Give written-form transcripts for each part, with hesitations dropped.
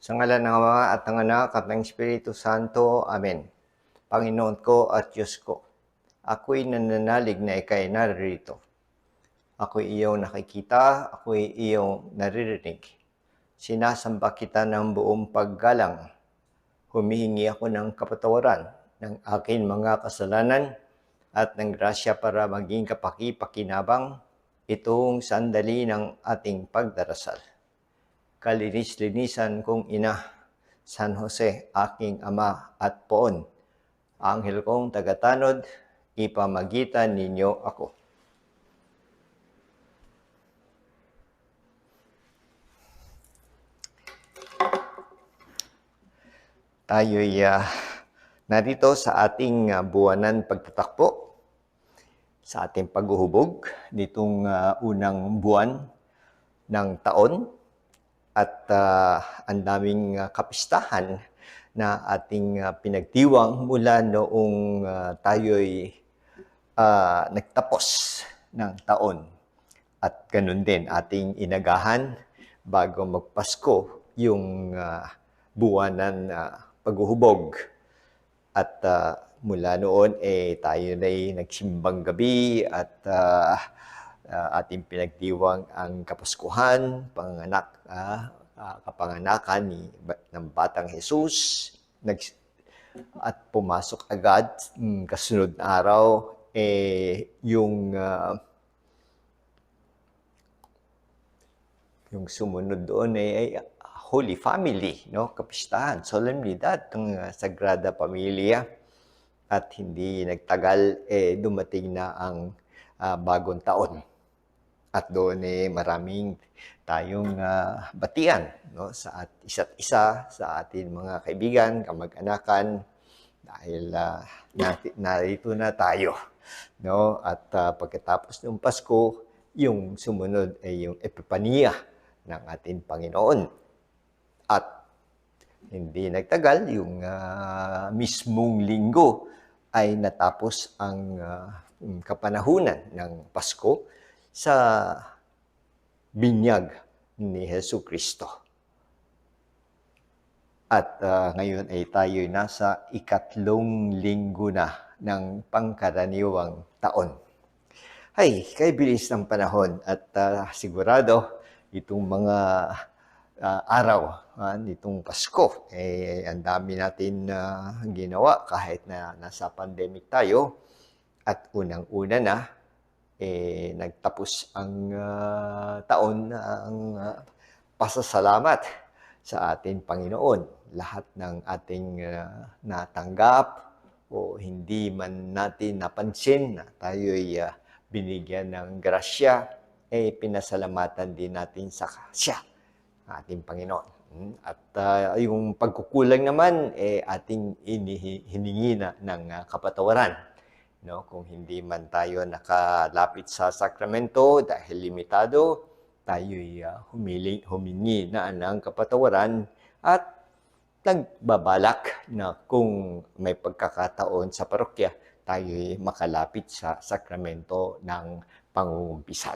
Sa ngalan ng Ama at ng Anak at ng Espiritu Santo. Amen. Panginoon ko at Diyos ko, ako'y nananalig na ika'y naririto. Ako'y iyong nakikita, ako'y iyong naririnig. Sinasamba kita ng buong paggalang. Humihingi ako ng kapatawaran ng aking mga kasalanan at ng grasya para maging kapaki-pakinabang itong sandali ng ating pagdarasal. Kalinis-linisan kong ina, San Jose, aking ama at poon. Anghel kong tagatanod, ipamagitan ninyo ako. Tayo'y narito sa ating buwanan pagtatakbo, sa ating paghuhubog nitong unang buwan ng taon. At ang daming kapistahan na ating pinagdiwang mula noong tayo'y nagtapos ng taon. At ganun din ating inagahan bago magpasko yung buwanan paghuhubog. At mula noon tayo na'y nagsimbang gabi at ating pinagdiwang ang Kapaskuhan, kapanganakan ng Batang Jesus, at pumasok agad kasunod na araw yung sumunod doon ay Holy Family, no? Kapistahan, solemnidad ng Sagrada Familia. At hindi nagtagal dumating na ang bagong taon. At doon maraming tayong batian, no, sa isa't isa, sa ating mga kaibigan, kamag-anakan, dahil narito na tayo, no? At pagkatapos ng Pasko, yung sumunod ay yung Epipania ng ating Panginoon. At hindi nagtagal, yung mismong linggo ay natapos ang kapanahunan ng Pasko sa binyag ni Jesucristo. At ngayon ay tayo'y nasa ikatlong linggo na ng pangkaraniwang taon. Ay, kay bilis ng panahon at sigurado itong mga araw nitong Pasko, ang dami natin ginawa kahit na nasa pandemic tayo. At unang-una na, nagtapos ang taon ng pasasalamat sa ating Panginoon. Lahat ng ating natanggap o hindi man natin napansin na tayo'y binigyan ng grasya pinasalamatan din natin siya, ating Panginoon. At yung pagkukulang naman, ating hiningi na ng kapatawaran. No? Kung hindi man tayo nakalapit sa sakramento dahil limitado, tayo'y humingi na ng kapatawaran at nagbabalak na kung may pagkakataon sa parokya, tayo'y makalapit sa sakramento ng pangungumpisal.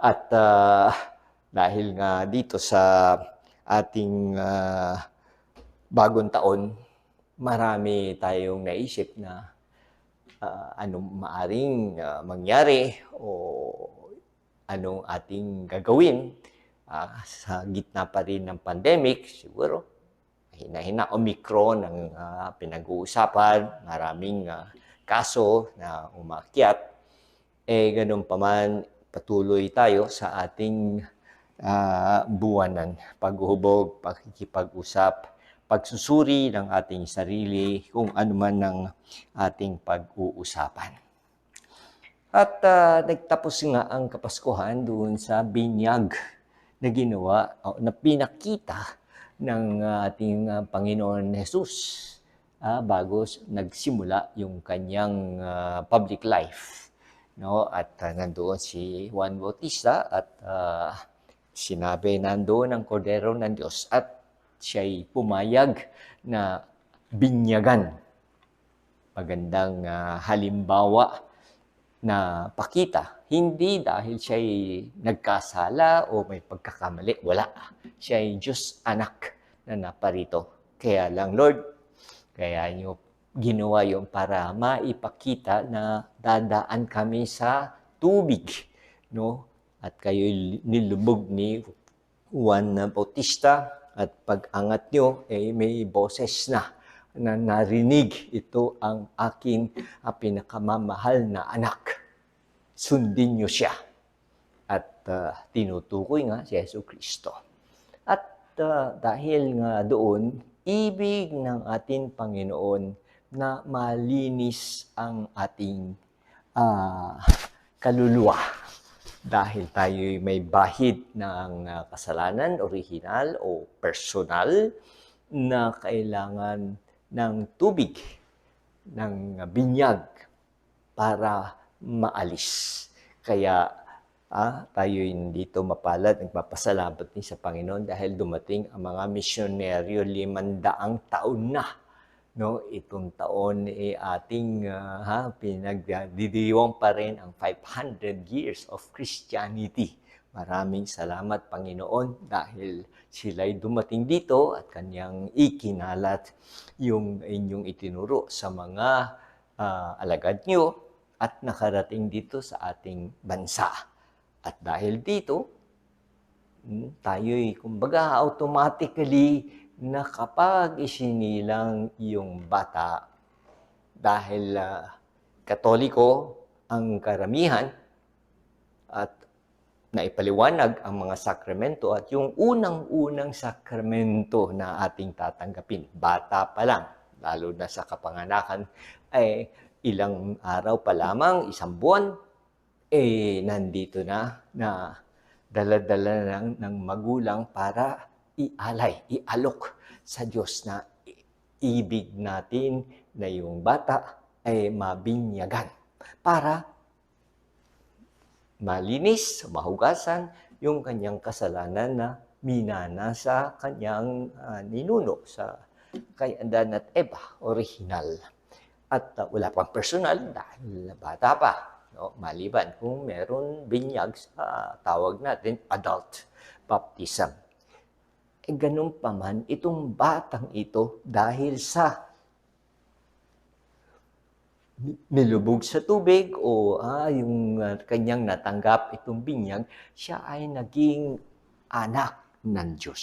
At dahil nga dito sa ating bagong taon, marami tayong naisip na anong maaring mangyari o anong ating gagawin sa gitna pa rin ng pandemic. Siguro hina-hina Omicron ang pinag-uusapan, maraming kaso na umakyat. Ganun pa man, patuloy tayo sa ating buwanan, paghuhubog, pakikipag-usap, pagsusuri ng ating sarili, kung ano man ang ating pag-uusapan. At nagtapos nga ang Kapaskuhan doon sa binyag na ginawa, na pinakita ng ating Panginoon Jesus bago nagsimula yung kanyang public life. No? At nandoon si Juan Bautista at sinabi nandoon ang kordero ng Diyos at siya'y pumayag na binyagan. Magandang halimbawa na pakita. Hindi dahil siya'y nagkasala o may pagkakamali. Wala. Siya'y Diyos anak na naparito. Kaya lang, Lord, kaya niyo ginawa yun para maipakita na dadaan kami sa tubig. No? At kayo'y nilubog ni Juan Bautista at pag-angat nyo, may boses na narinig, ito ang aking pinakamamahal na anak. Sundin nyo siya. At tinutukoy nga si Yesu Kristo. At dahil nga doon, ibig ng ating Panginoon na malinis ang ating kaluluwa. Dahil tayo'y may bahid ng kasalanan, original o personal, na kailangan ng tubig, ng binyag para maalis. Kaya tayo'y dito mapalad, nagpapasalamat din sa Panginoon dahil dumating ang mga misyonaryo 500 taon na. No, itong taon ating pinagdidiwang pa rin ang 500 years of Christianity. Maraming salamat, Panginoon, dahil sila'y dumating dito at kanyang ikinalat yung inyong itinuro sa mga alagad nyo at nakarating dito sa ating bansa. At dahil dito, tayo'y kumbaga automatically na kapag isinilang yung bata dahil Katoliko ang karamihan at naipaliwanag ang mga sakramento at yung unang-unang sakramento na ating tatanggapin, bata pa lang, lalo na sa kapanganakan, ilang araw pa lamang, isang buwan, nandito na dala-dala ng magulang para ialok sa Diyos na ibig natin na yung bata ay mabinyagan para malinis, mahugasan yung kanyang kasalanan na minana sa kanyang ninuno sa kay Adan at Eva, original. At wala pang personal dahil bata pa. No? Maliban kung meron binyag sa tawag natin adult baptism. Ganun pa man, itong batang ito dahil sa nilubog sa tubig o yung kanyang natanggap itong binyag, siya ay naging anak ng Diyos.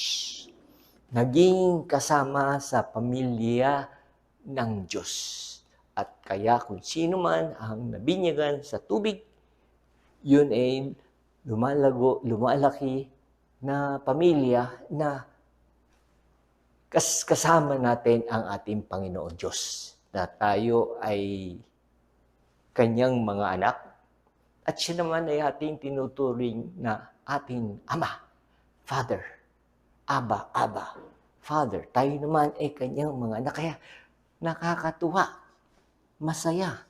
Naging kasama sa pamilya ng Diyos. At kaya kung sino man ang nabinyagan sa tubig, yun ay lumalaki na pamilya na kasama natin ang ating Panginoon Diyos. Na tayo ay kanyang mga anak At siya naman ay ating tinuturing na ating Ama, Father, Abba, Father. Tayo naman ay kanyang mga anak. Kaya nakakatuwa, masaya.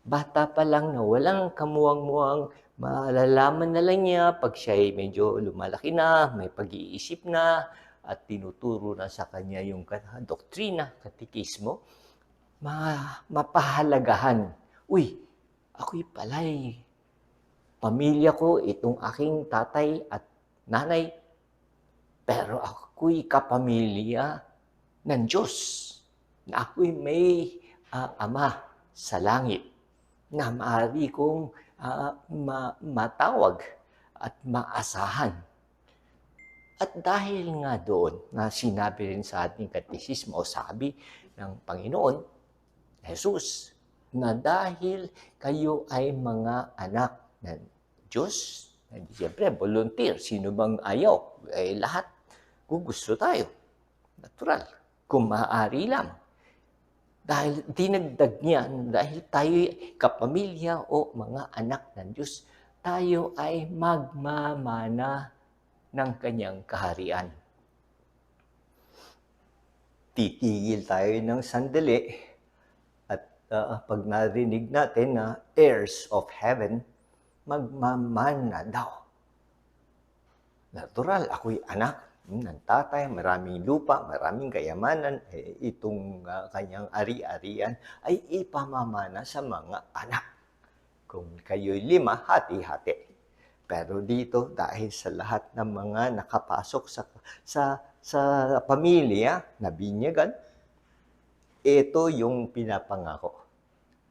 Bata pa lang na walang kamuwang-muwang, malalaman na lang niya pag siya ay medyo lumalaki na, may pag-iisip na, at tinuturo na sa kanya yung doktrina, katikismo, mapahalagahan. Uy, ako'y pala'y pamilya ko, itong aking tatay at nanay, pero ako'y kapamilya ng Diyos, na ako'y may Ama sa langit, na maaari kong matawag at maasahan. At dahil nga doon, na sinabi rin sa ating katekismo, sabi ng Panginoon, Jesus, na dahil kayo ay mga anak ng Diyos, siyempre, volunteer, sino bang ayaw? Lahat, kung gusto tayo, natural, kung maaari lang. Dahil dinagdag niya, dahil tayo kapamilya o mga anak ng Diyos, tayo ay magmamana ng kanyang kaharian. Titigil tayo ng sandali at pag narinig natin na heirs of heaven, magmamana daw. Natural, ako'y anak ng tatay, maraming lupa, maraming kayamanan, itong kanyang ari-arian ay ipamamana sa mga anak. Kung kayo'y 5, hati-hati. Pero dito, dahil sa lahat ng mga nakapasok sa pamilya na binyagan, ito yung pinapangako.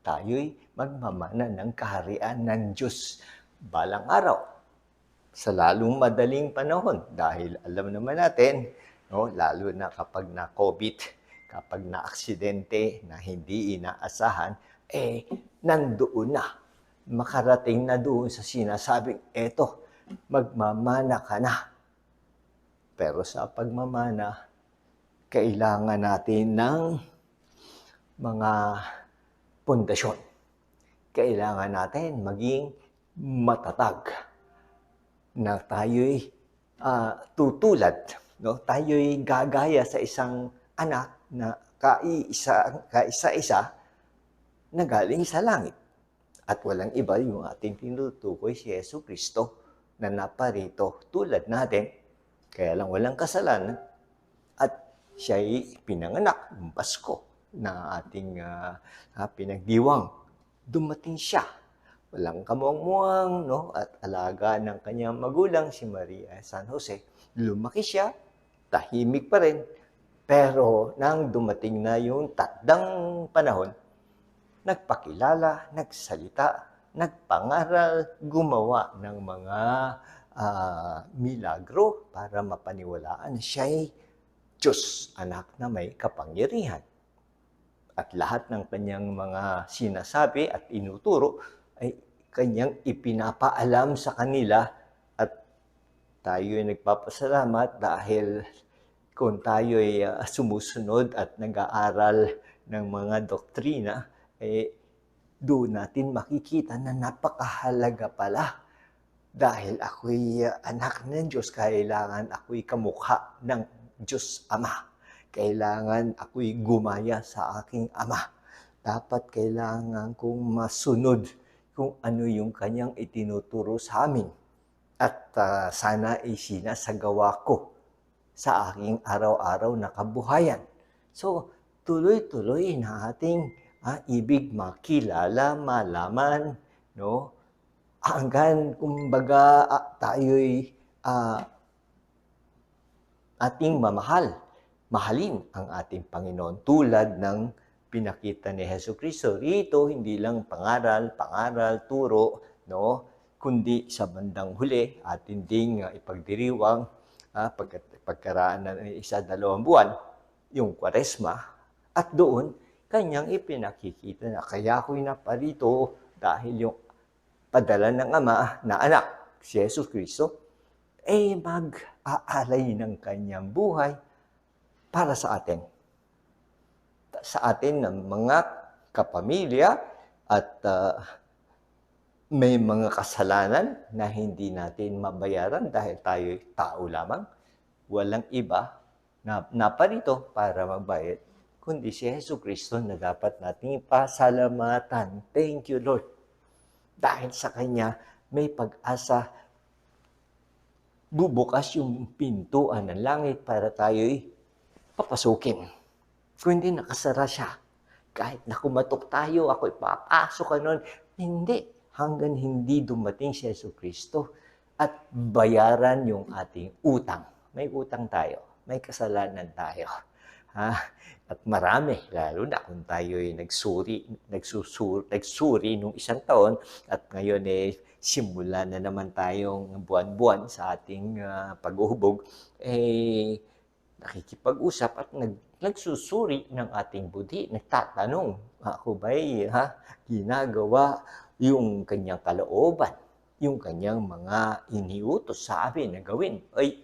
Tayo'y magmamana ng kaharian ng Diyos balang araw, sa lalong madaling panahon. Dahil alam naman natin, no, lalo na kapag na-COVID, kapag na-aksidente, na hindi inaasahan, nandoon na. Makarating na doon sa sinasabing, eto, magmamana ka na. Pero sa pagmamana, kailangan natin ng mga pundasyon. Kailangan natin maging matatag, na tayo'y tutulad, no? Tayo'y gagaya sa isang anak na kaisa-isa na galing sa langit. At walang iba yung ating tinutukoy si Yesu Kristo na naparito tulad natin, kaya lang walang kasalanan, at siya'y pinanganak ng Pasko na ating pinagdiwang. Dumating siya, walang kamuang-muang, no? At alaga ng kanyang magulang, si Maria San Jose. Lumaki siya, tahimik pa rin, pero nang dumating na yung takdang panahon, nagpakilala, nagsalita, nagpangaral, gumawa ng mga milagro para mapaniwalaan na siya'y Diyos, anak na may kapangyarihan. At lahat ng kanyang mga sinasabi at inuturo ay kanyang ipinapaalam sa kanila, at tayo ay nagpapasalamat dahil kung tayo ay sumusunod at nag-aaral ng mga doktrina, doon natin makikita na napakahalaga pala. Dahil ako'y anak ng Diyos, kailangan ako'y kamukha ng Diyos Ama. Kailangan ako'y gumaya sa aking Ama. Dapat kailangan kong masunod kung ano yung kanyang itinuturo sa amin. At sana ay sinasagawa ko sa aking araw-araw na kabuhayan. So, tuloy-tuloy na ating ibig makilala, malaman, no? Hanggang, kumbaga, tayo'y ating mahalin ang ating Panginoon tulad ng pinakita ni Hesus Kristo. Rito, hindi lang pangaral, turo, no? Kundi sa bandang huli, atin ding ipagdiriwang pagkaraan ng 1-2 buwan, yung Kwaresma, at doon, kanyang ipinakikita na kaya ako'y naparito dahil yung padala ng Ama na anak, si Hesus Kristo, ay mag-aalay ng kanyang buhay para sa atin. Sa atin ng mga kapamilya at may mga kasalanan na hindi natin mabayaran dahil tayo'y tao lamang. Walang iba na naparito para magbayad, kundi si Jesucristo na dapat nating pasalamatan. Thank you, Lord. Dahil sa Kanya, may pag-asa. Bubukas yung pintuan ng langit para tayo'y papasukin. Kung hindi nakasara siya, kahit na kumatok tayo, ako'y papasok ka nun. Hindi. Hanggang hindi dumating si Jesucristo at bayaran yung ating utang. May utang tayo. May kasalanan tayo. Ha? At marami, lalo na kung tayo'y nagsuri nung isang taon at ngayon simula na naman tayong buwan-buwan sa ating pag-uhubog, nakikipag-usap at nagsusuri ng ating budi, nagtatanong, ako ba'y ginagawa yung kanyang kalooban, yung kanyang mga iniutos sa amin na gawin? Ay,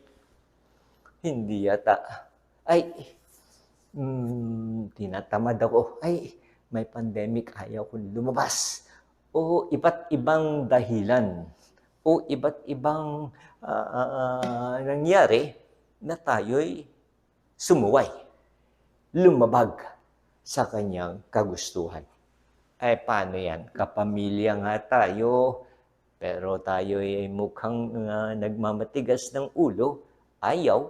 hindi yata. Ay, tinatamad ako. Ay, may pandemic, ayaw kong lumabas. O iba't ibang dahilan. O iba't ibang nangyari na tayo'y sumuway, lumabag sa kanyang kagustuhan. Ay, paano yan? Kapamilya nga tayo, pero tayo ay mukhang nagmamatigas ng ulo, ayaw,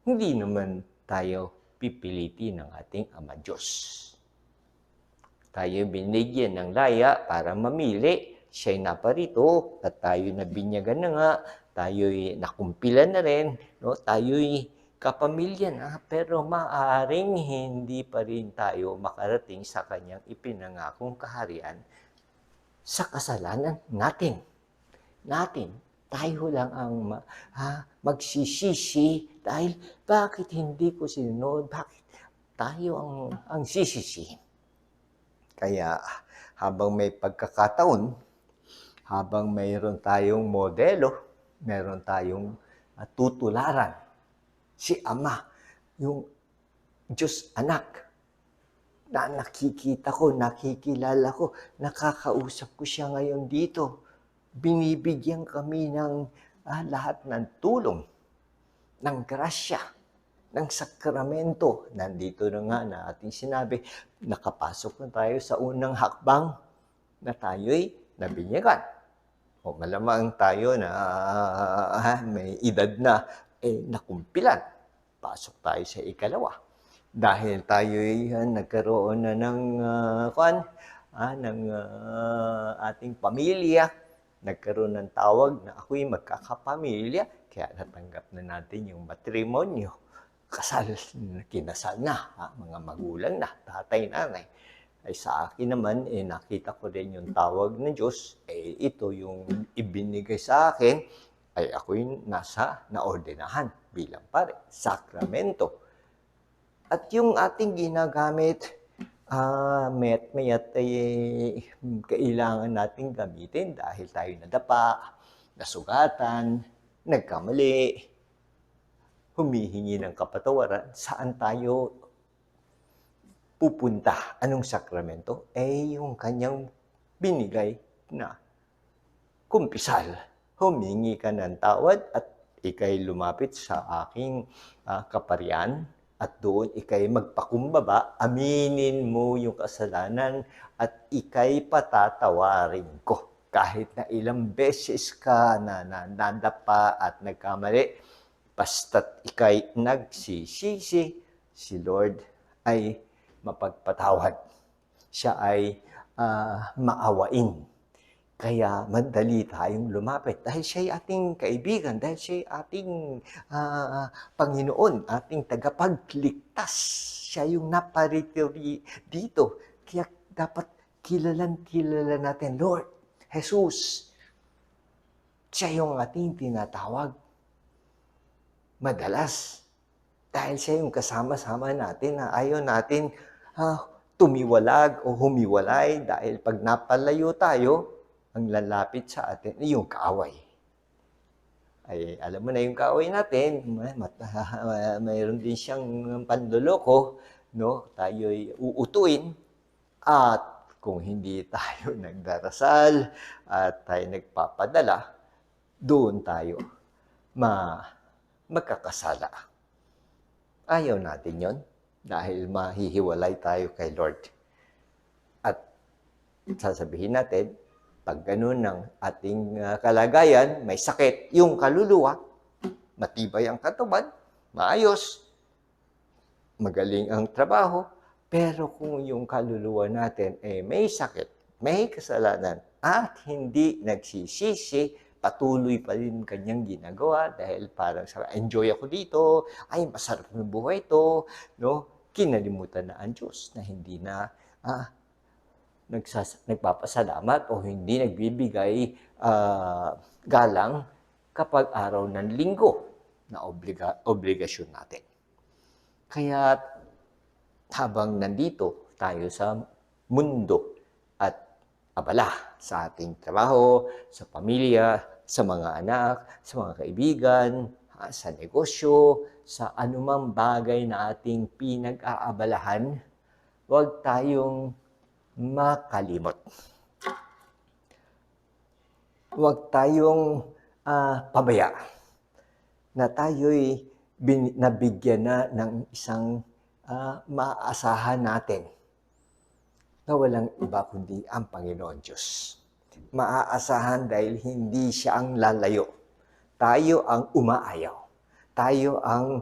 hindi naman tayo pipiliti ng ating Ama Diyos. Tayo binigyan ng laya para mamili, siya'y naparito, at tayo nabinyagan na nga, tayo'y nakumpilan na rin, no? Tayo'y kapamilya na, pero maaaring hindi pa rin tayo makarating sa kanyang ipinangakong kaharian sa kasalanan natin. Tayo lang ang magsisisi dahil bakit hindi ko sinunod, bakit tayo ang sisisi. Kaya habang may pagkakataon, habang mayroon tayong modelo, mayroon tayong tutularan, si Ama, yung Diyos Anak, na nakikita ko, nakikilala ko, nakakausap ko siya ngayon dito. Binibigyan kami ng lahat ng tulong, ng grasya, ng sakramento. Nandito na nga na ating sinabi, nakapasok na tayo sa unang hakbang na tayo'y nabinyagan. O malamang tayo na may edad na, nakumpilan. Pasok tayo sa ikalawa. Dahil tayo'y nagkaroon na ng ating pamilya, nagkaroon ng tawag na ako'y magkakapamilya, kaya natanggap na natin yung matrimonyo. Kinasal na, mga magulang na, tatay, nanay. Ay sa akin naman, nakita ko rin yung tawag ng Diyos, ito yung ibinigay sa akin, ay ako'y naordinahan bilang pare, sakramento. At yung ating ginagamit, mayat ay kailangan nating gamitin dahil tayo nadapa, nasugatan, nagkamali, humihingi ng kapatawaran. Saan tayo pupunta? Anong sakramento? Yung kanyang binigay na kumpisal. Humingi ka ng tawad at ikay lumapit sa aking kaparian at doon ikay magpakumbaba, aminin mo yung kasalanan at ikay patatawarin ko. Kahit na ilang beses ka na nadapa at nagkamali, basta't ikay nagsisisi, si Lord ay mapagpatawad. Siya ay maawain. Kaya madali tayong lumapit dahil siya'y ating kaibigan, dahil siya'y ating Panginoon, ating tagapagligtas. Siya yung naparito dito. Kaya dapat kilala natin, Lord, Jesus, siya yung ating tinatawag. Madalas, dahil siya yung kasama-sama natin na ayaw natin tumiwalag o humiwalay dahil pag napalayo tayo, ang lalapit sa atin ay yung kaaway. Ay, alam mo na yung kaaway natin, mayroon din siyang panloloko, no? Tayo'y uutuin at kung hindi tayo nagdarasal at tayo nagpapadala, doon tayo magkakasala. Ayaw natin yon dahil mahihiwalay tayo kay Lord. At sasabihin natin, pag ganun ng ating kalagayan, may sakit yung kaluluwa, matibay ang katawan, maayos, magaling ang trabaho, pero kung yung kaluluwa natin may sakit, may kasalanan, at hindi nagsisisi, patuloy pa rin kanyang ginagawa dahil parang enjoy ako dito, ay masarap ng buhay ito, no? Kinalimutan na ang Diyos na hindi na nagpapasalamat o hindi nagbibigay galang kapag araw ng linggo na obligasyon natin. Kaya habang nandito tayo sa mundo at abala sa ating trabaho, sa pamilya, sa mga anak, sa mga kaibigan, sa negosyo, sa anumang bagay na ating pinag-aabalahan, huwag tayong makalimot. Huwag tayong pabaya na tayo'y nabigyan na ng isang maaasahan natin na walang iba kundi ang Panginoon Diyos. Maaasahan dahil hindi siya ang lalayo. Tayo ang umaayaw. Tayo ang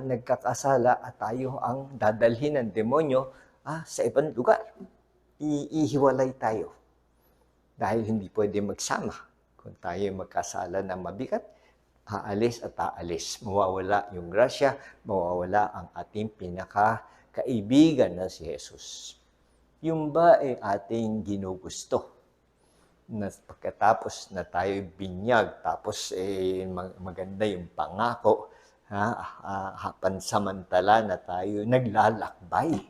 nagkakasala at tayo ang dadalhin ng demonyo sa ibang lugar. Ihiwalay tayo. Dahil hindi pwede magsama. Kung tayo magkasala ng mabigat, aalis at aalis. Mawawala yung grasya, mawawala ang ating pinakakaibigan na si Jesus. Yung ba ay ating ginugusto? Na pagkatapos na tayo binyag, tapos maganda yung pangako, pansamantala na tayo naglalakbay.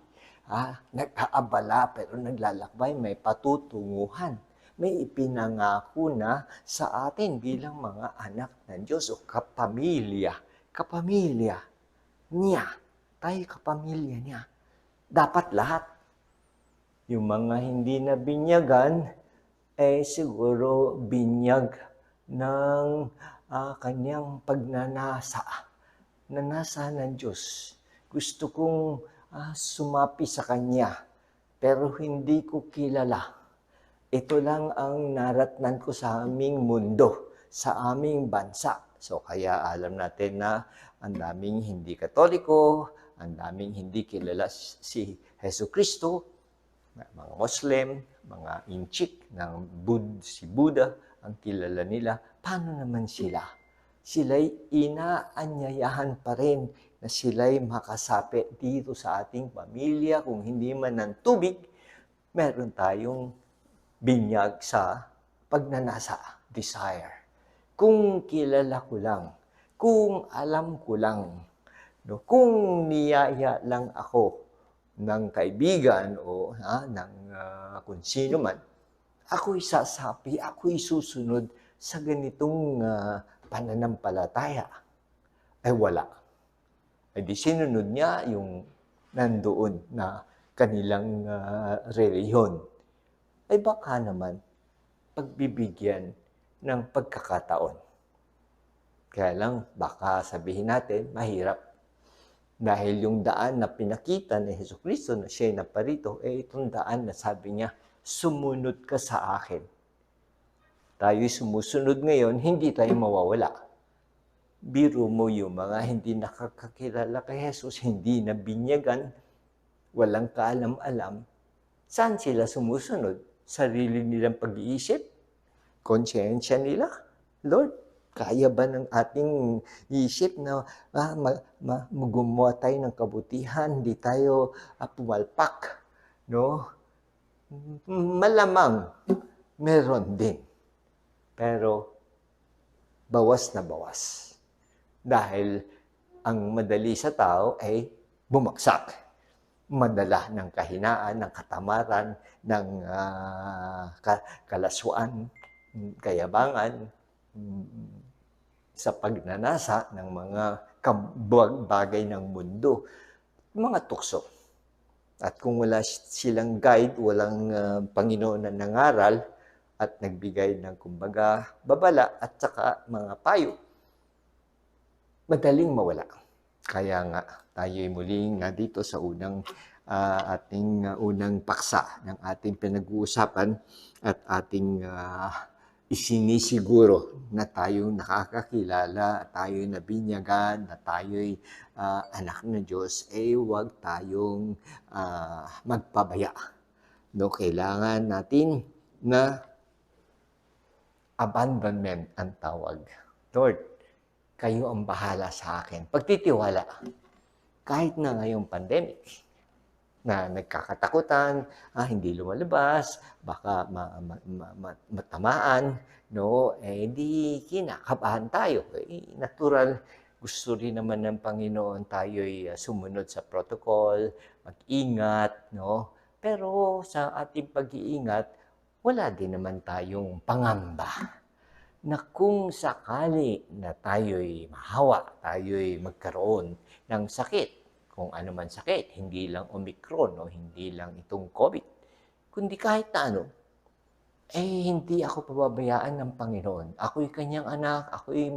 Nag-aabala pero naglalakbay, may patutunguhan. May ipinangako na sa atin bilang mga anak ng Diyos o kapamilya. Kapamilya niya. Tayo kapamilya niya. Dapat lahat. Yung mga hindi na binyagan, siguro binyag ng kanyang pagnanasa. Nanasa ng Diyos. Gusto kong sumapi sa Kanya, pero hindi ko kilala. Ito lang ang naratnan ko sa aming mundo, sa aming bansa. So kaya alam natin na ang daming hindi Katoliko, ang daming hindi kilala si Hesus Kristo, mga Muslim, mga inchik ng si Buddha, ang kilala nila. Paano naman sila? Sila'y inaanyayahan pa rin na sila'y makasapi dito sa ating pamilya. Kung hindi man ng tubig, meron tayong binyag sa pagnanasa, desire. Kung kilala ko lang, kung alam ko lang, kung niyaya lang ako ng kaibigan o ng kung sino man, ako'y sasapi, ako'y susunod sa ganitong pananampalataya. Ay wala. Ay di sinunod niya yung nandoon na kanilang reliyon. Ay baka naman pagbibigyan ng pagkakataon. Kaya lang, baka sabihin natin, mahirap. Dahil yung daan na pinakita ni Hesus Kristo na siya'y naparito, itong daan na sabi niya, sumunod ka sa akin. Tayo'y sumusunod ngayon, hindi tayo mawawala. Biro mo yung mga hindi nakakakilala kay Hesus, hindi nabinyagan, walang kaalam-alam, saan sila sumusunod? Sarili nilang pag-iisip? Konsyensya nila? Lord, kaya ba ng ating isip na gumawa tayo ng kabutihan, hindi tayo pumalpak? No? Malamang meron din. Pero bawas na bawas. Dahil ang madali sa tao ay bumagsak. Madala ng kahinaan, ng katamaran, ng kalaswaan, kayabangan, sa pagnanasa ng mga bagay ng mundo, mga tukso. At kung wala silang guide, walang Panginoon na nangaral at nagbigay ng kumbaga babala at saka mga payo, madaling mawala. Kaya nga tayo'y muling dito sa ating unang paksa ng ating pinag-uusapan at ating isinisiguro na tayo nakakakilala, tayo nabinyagan, na tayo'y anak ng Diyos, huwag tayong magpabaya. No, kailangan natin na abandonment ang tawag. Lord, kayo ang bahala sa akin. Pagtitiwala, kahit na ngayong pandemic, na nagkakatakutan, hindi lumalabas, baka matamaan, no? Di kinakabahan tayo. Natural, gusto rin naman ng Panginoon tayo'y sumunod sa protocol, mag-ingat, no? Pero sa ating pag-iingat, wala din naman tayong pangamba na kung sakali na tayo'y mahawa, tayo'y magkaroon ng sakit, kung ano man sakit, hindi lang Omicron o hindi lang itong COVID, kundi kahit na ano, hindi ako pababayaan ng Panginoon. Ako'y kanyang anak, ako'y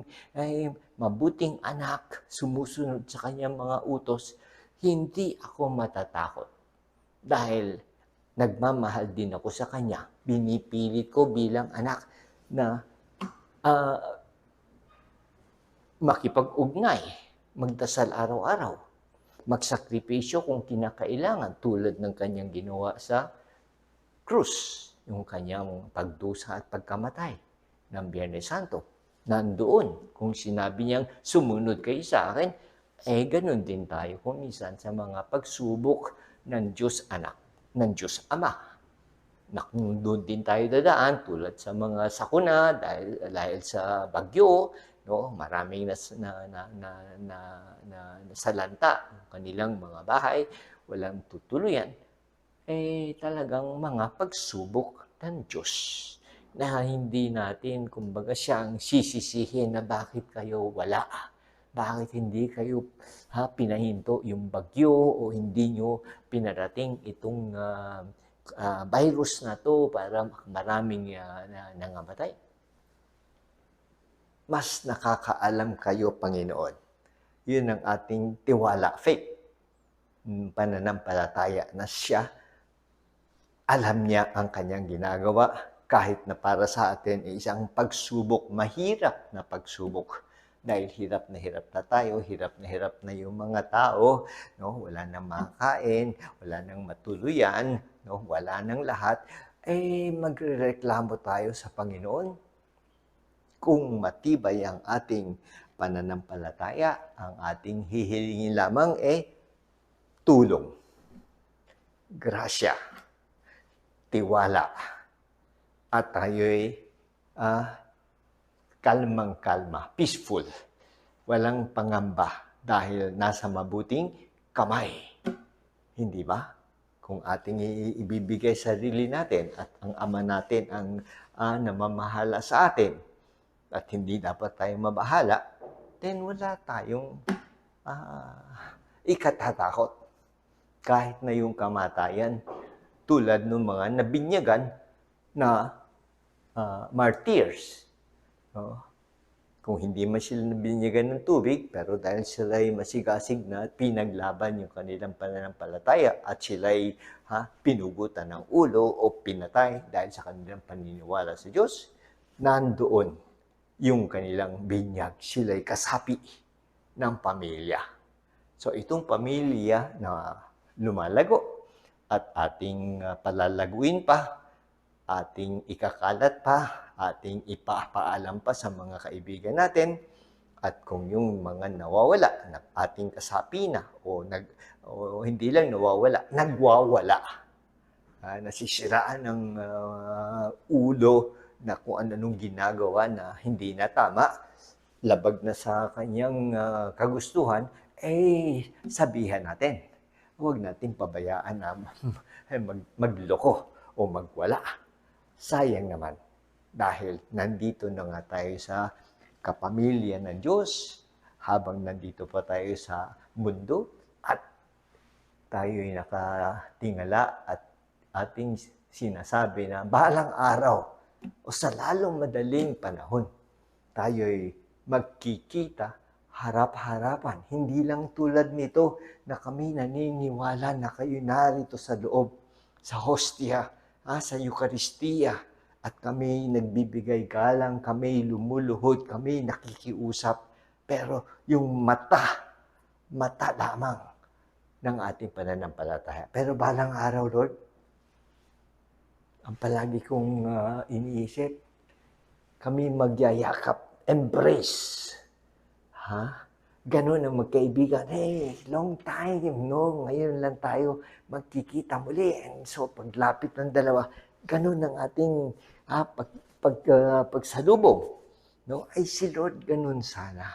mabuting anak, sumusunod sa kanyang mga utos, hindi ako matatakot. Dahil nagmamahal din ako sa kanya, binipilit ko bilang anak na makipag-ugnay, magdasal araw-araw, magsakripisyo kung kinakailangan tulad ng kanyang ginawa sa krus, yung kanyang pagdusa at pagkamatay ng Biyernes Santo. Nandoon, kung sinabi niyang sumunod kayo sa akin, ganun din tayo kung minsan sa mga pagsubok ng Diyos Anak, ng Diyos Ama. Doon din tayo dadaan tulad sa mga sakuna dahil sa bagyo, no, maraming nasalanta ng kanilang mga bahay, walang tutuluyan, talagang mga pagsubok ng Diyos na hindi natin kumbaga siyang sisisihin na bakit kayo wala, bakit hindi kayo pinahinto yung bagyo o hindi nyo pinarating itong virus na to para maraming nangamatay. Mas nakakaalam kayo, Panginoon. Yun ang ating tiwala, faith, pananampalataya na siya, alam niya ang kanyang ginagawa kahit na para sa atin isang pagsubok, mahirap na pagsubok. Dahil hirap na tayo, hirap na yung mga tao, no? Wala nang makain, wala nang matuluyan, no? Wala nang lahat, magrereklamo tayo sa Panginoon. Kung matibay ang ating pananampalataya, ang ating hihilingin lamang tulong, grasya, tiwala, at tayo'y kalmang-kalma, peaceful, walang pangamba dahil nasa mabuting kamay. Hindi ba? Kung ating ibibigay sarili natin at ang Ama natin ang namamahala sa atin at hindi dapat tayong mabahala, then wala tayong ikatatakot. Kahit na yung kamatayan, tulad ng mga nabinyagan na martyrs. No? Kung hindi man sila nabinyagan ng tubig, pero dahil sila'y masigasig na pinaglaban yung kanilang pananampalataya at sila'y pinugutan ng ulo o pinatay dahil sa kanilang paniniwala sa Diyos, nandoon yung kanilang binyag. Sila'y kasapi ng pamilya. So itong pamilya na lumalago at ating palalaguin pa, ating ikakalat pa, ating ipapaalam pa sa mga kaibigan natin, at kung yung mga nawawala na ating kasapi na o hindi lang nawawala, nagwawala, nasisiraan ng ulo na kung anong ginagawa na hindi na tama, labag na sa kanyang kagustuhan, sabihan natin. Huwag natin pabayaan na magloko o magwala. Sayang naman. Dahil nandito na nga tayo sa kapamilya ng Diyos, habang nandito pa tayo sa mundo, at tayo'y nakatingala at ating sinasabi na balang araw o sa lalong madaling panahon, tayo'y magkikita harap-harapan. Hindi lang tulad nito na kami naniniwala na kayo narito sa loob, sa hostia, sa Eucharistia, at kami nagbibigay galang, kami lumuluhod, kami nakikiusap. Pero yung mata lamang ng ating pananampalataya. Pero balang araw, Lord, ang palagi kong iniisip, kami magyayakap, embrace. Ganun ang magkaibigan. Hey, long time, no? Ngayon lang tayo magkikita muli. And so, paglapit ng dalawa, ganun ang ating pagsalubong. No? Ay, si Lord ganun sana.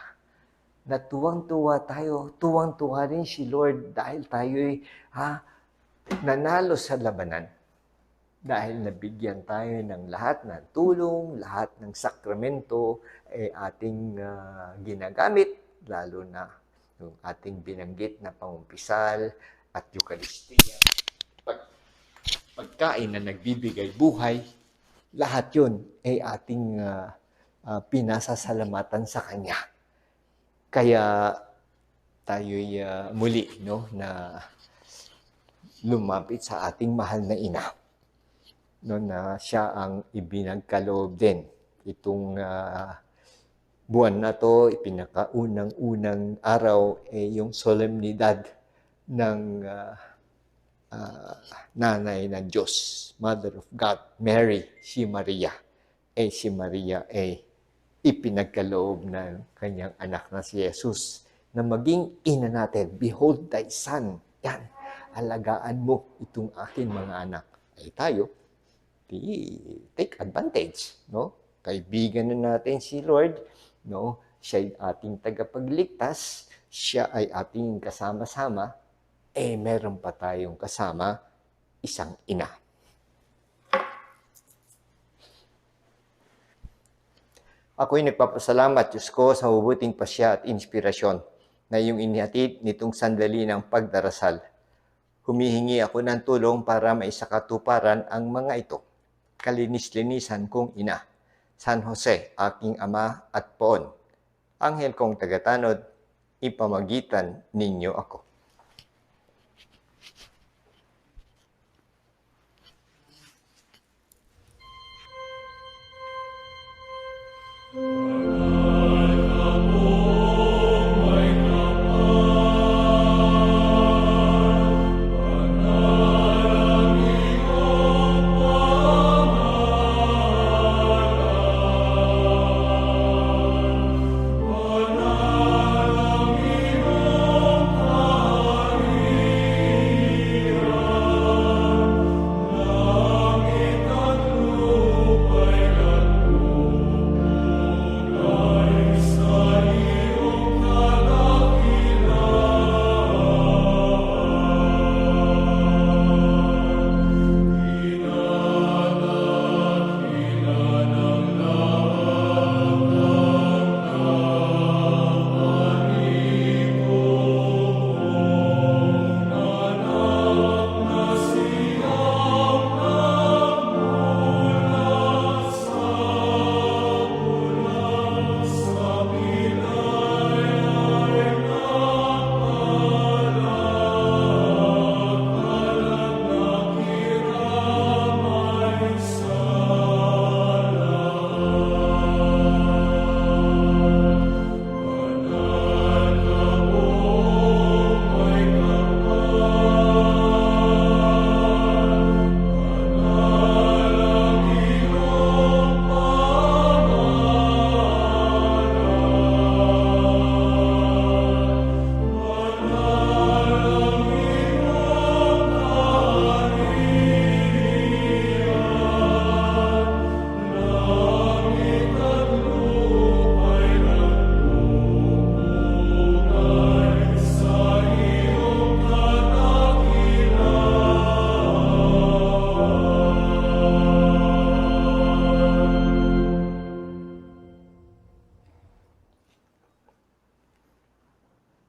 Na tuwang-tuwa tayo, tuwang-tuwa rin si Lord dahil tayo'y nanalo sa labanan. Dahil nabigyan tayo ng lahat ng tulong, lahat ng sakramento ating ginagamit, lalo na yung ating binanggit na pangumpisal at Eucharistia. Pagkain na nagbibigay buhay, lahat yun ay ating pinasasalamatan sa Kanya. Kaya tayo'y muli na lumapit sa ating mahal na ina. Na siya ang ibinagkaloob din. Itong buwan na to, pinakaunang-unang araw yung solemnidad ng Nanay ng Diyos, Mother of God, Mary, si Maria. Si Maria ipinagkaloob ng kanyang anak na si Jesus na maging ina natin. Behold thy son. Yan, alagaan mo itong aking mga anak. Tayo, take advantage, no? Kaibigan na natin si Lord, no? Siya ay ating tagapagligtas, siya ay ating kasama-sama, meron pa tayong kasama, isang ina. Ako'y nagpapasalamat, Diyos ko, sa mabuting pasya at inspirasyon na iyong inihatid nitong sandali ng pagdarasal. Humihingi ako ng tulong para maisakatuparan ang mga ito. Kalinis-linisan kong ina, San Jose, aking ama at poon. Anghel kong tagatanod, ipamagitan ninyo ako.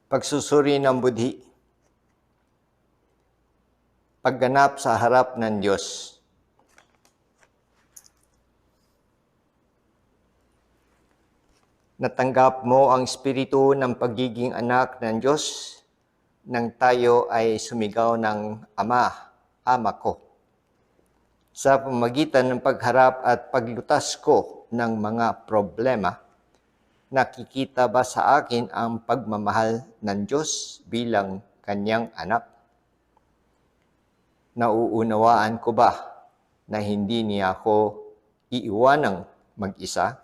Pagsusuri ng budhi. pagganap sa harap ng Diyos. Natanggap mo ang espiritu ng pagiging anak ng Diyos nang tayo ay sumigaw ng Ama, Ama ko. Sa pamamagitan ng pagharap at paglutas ko ng mga problema, nakikita ba sa akin ang pagmamahal ng Diyos bilang kanyang anak? Nauunawaan ko ba na hindi niya ako iiwanang mag-isa?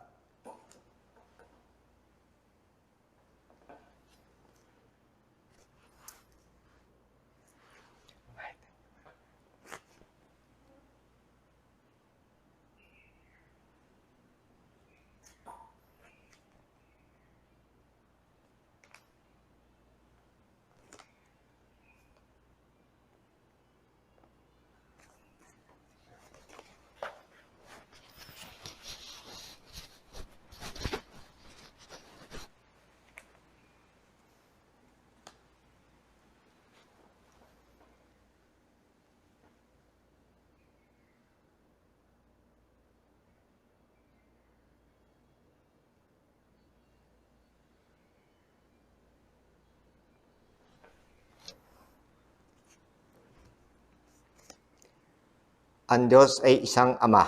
Ang Diyos ay isang Ama,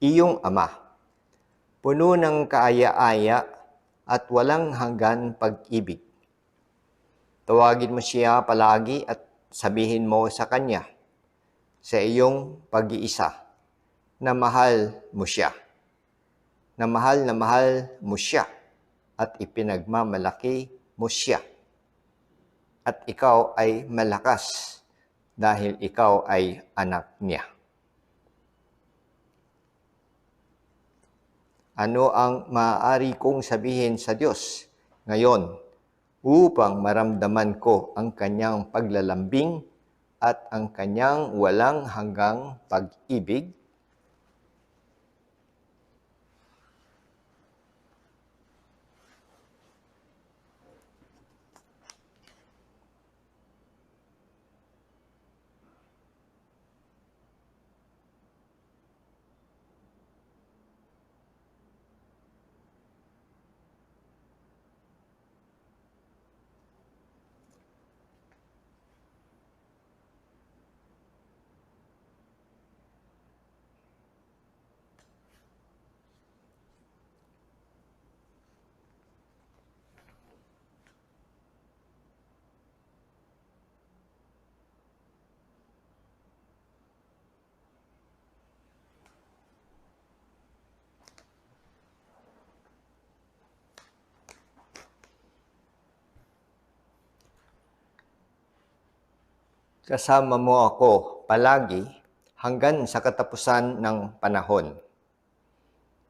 iyong Ama, puno ng kaaya-aya at walang hanggan pag-ibig. Tawagin mo siya palagi at sabihin mo sa Kanya, sa iyong pag-iisa, na mahal mo siya, na mahal mo siya at ipinagmamalaki mo siya. At ikaw ay malakas dahil ikaw ay anak niya. Ano ang maaari kong sabihin sa Diyos ngayon upang maramdaman ko ang kanyang paglalambing at ang kanyang walang hanggang pag-ibig? Kasama mo ako palagi hanggang sa katapusan ng panahon.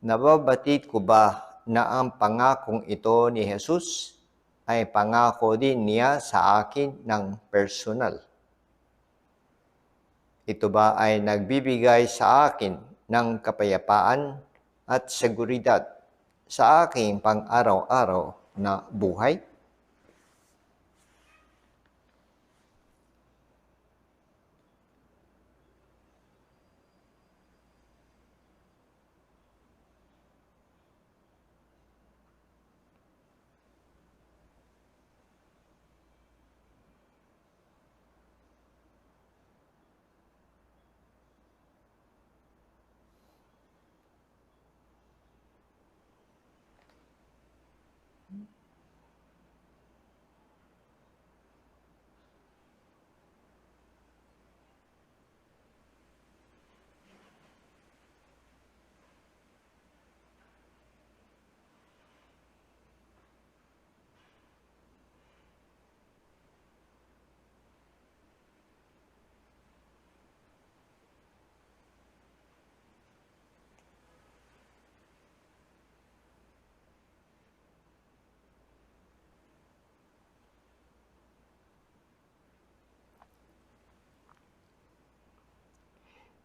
Nababatid ko ba na ang pangakong ito ni Jesus ay pangako din niya sa akin ng personal? Ito ba ay nagbibigay sa akin ng kapayapaan at seguridad sa aking pang-araw-araw na buhay?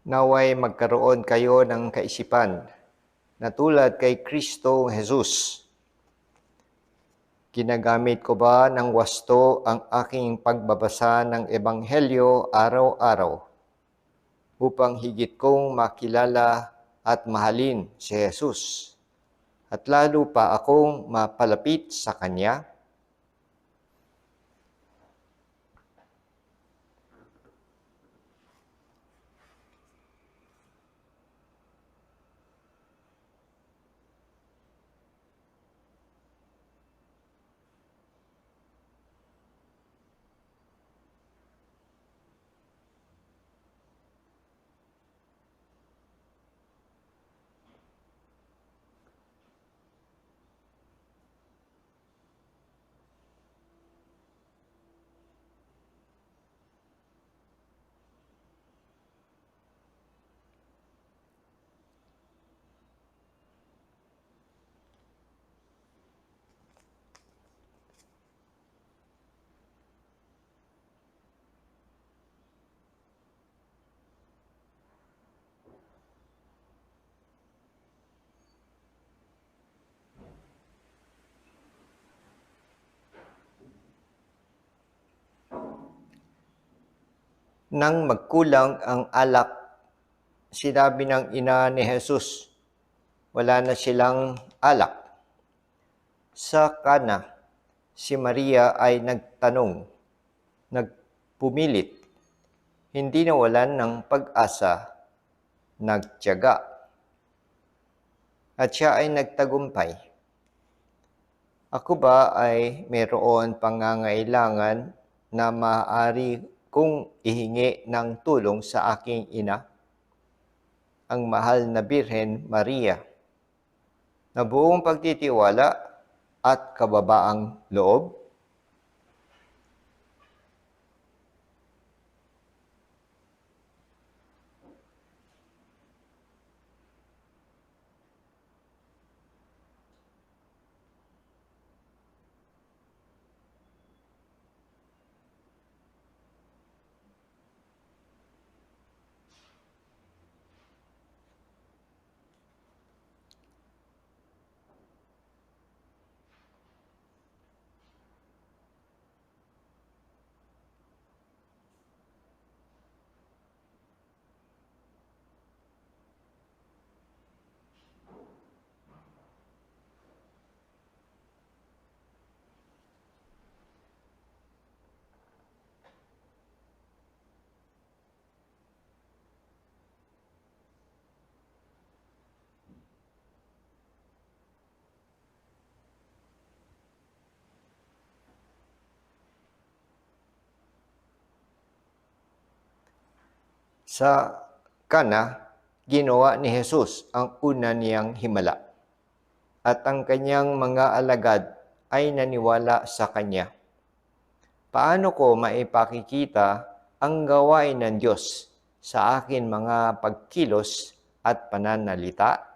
Naway magkaroon kayo ng kaisipan na tulad kay Kristo Jesus Ginagamit ko ba ng wasto ang aking pagbabasa ng Ebanghelyo araw-araw upang higit kong makilala at mahalin si Jesus at lalo pa akong mapalapit sa Kanya? Nang magkulang ang alak, sinabi ng ina ni Jesus, wala na silang alak. Sa Kana, si Maria ay nagpumilit, hindi nawalan ng pag-asa, nagtiyaga, at siya ay nagtagumpay. Ako ba ay mayroon pangangailangan na maaari kung ihingi ng tulong sa aking ina, ang mahal na Birhen Maria, na buong pagtitiwala at kababaang loob? Sa Kana, ginawa ni Jesus ang una niyang himala at ang kanyang mga alagad ay naniwala sa kanya. Paano ko maipakikita ang gawain ng Diyos sa akin mga pagkilos at pananalita?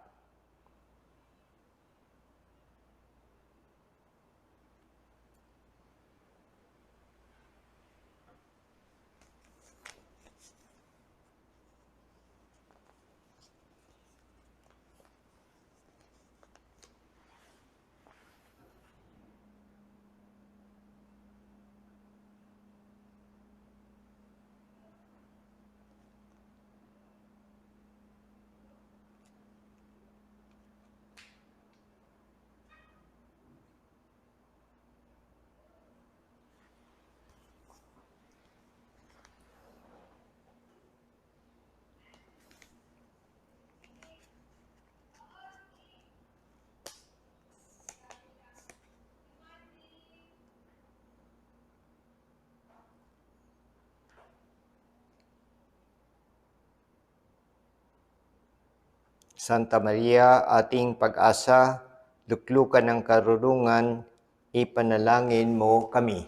Santa Maria, ating pag-asa, luklukan ng karunungan, ipanalangin mo kami.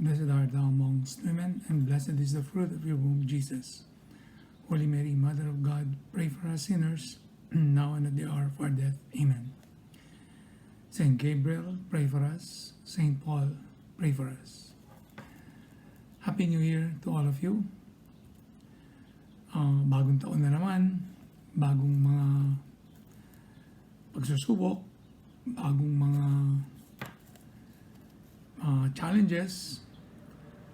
Blessed art thou amongst women, and blessed is the fruit of your womb, Jesus. Holy Mary, Mother of God, pray for us sinners, now and at the hour of our death. Amen. Saint Gabriel, pray for us. Saint Paul, pray for us. Happy New Year to all of you. Bagong taon na naman, bagong mga pagsusubok, bagong mga challenges,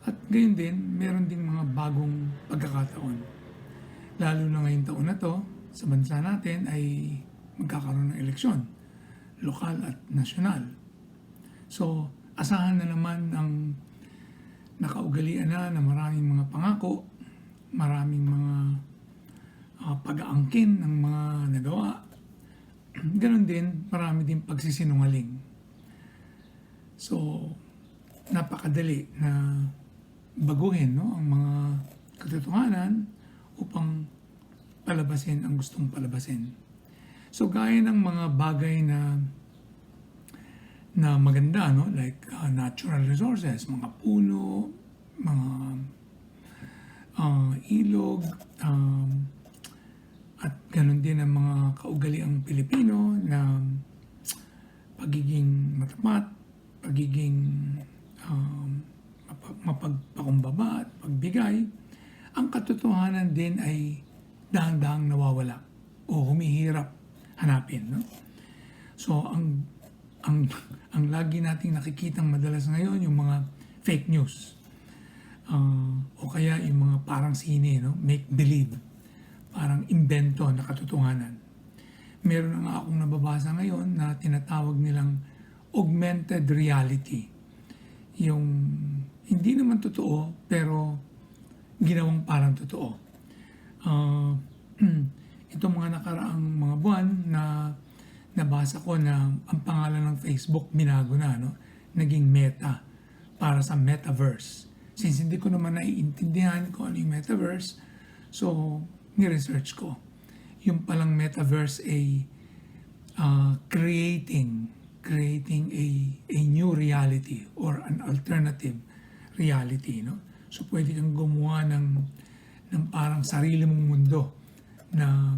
at gayon din, meron ding mga bagong pagkakataon. Lalo na ngayong taon na to, sa bansa natin ay magkakaroon ng eleksyon, lokal at nasyonal. So, asahan na naman ang nakaugalian na maraming mga pangako, maraming mga pag-aangkin ng mga nagawa. Ganon din, marami din pagsisinungaling. So, napakadali na baguhin, no, ang mga katotohanan upang palabasin ang gustong palabasin. So, gaya ng mga bagay na maganda, no, like natural resources, mga puno, mga ilog, at ganun din ang mga kaugaliang Pilipino na pagiging matapat, pagiging mapagpakumbaba at pagbigay. Ang katotohanan din ay dahan-dahang nawawala o humihirap hanapin, no? So ang lagi nating nakikitang madalas ngayon yung mga fake news, o kaya yung mga parang sine, no? Make believe, parang invento na katotohanan. Meron na nga akong nababasa ngayon na tinatawag nilang augmented reality. Yung hindi naman totoo pero ginawang parang totoo. Itong mga nakaraang mga buwan na nabasa ko na ang pangalan ng Facebook binago na, no? Naging Meta para sa Metaverse. Since hindi ko naman naiintindihan kung ano yung Metaverse, so ni-research ko. Yung palang Metaverse ay creating a new reality or an alternative reality, no? So pwede kang gumawa ng parang sarili mong mundo na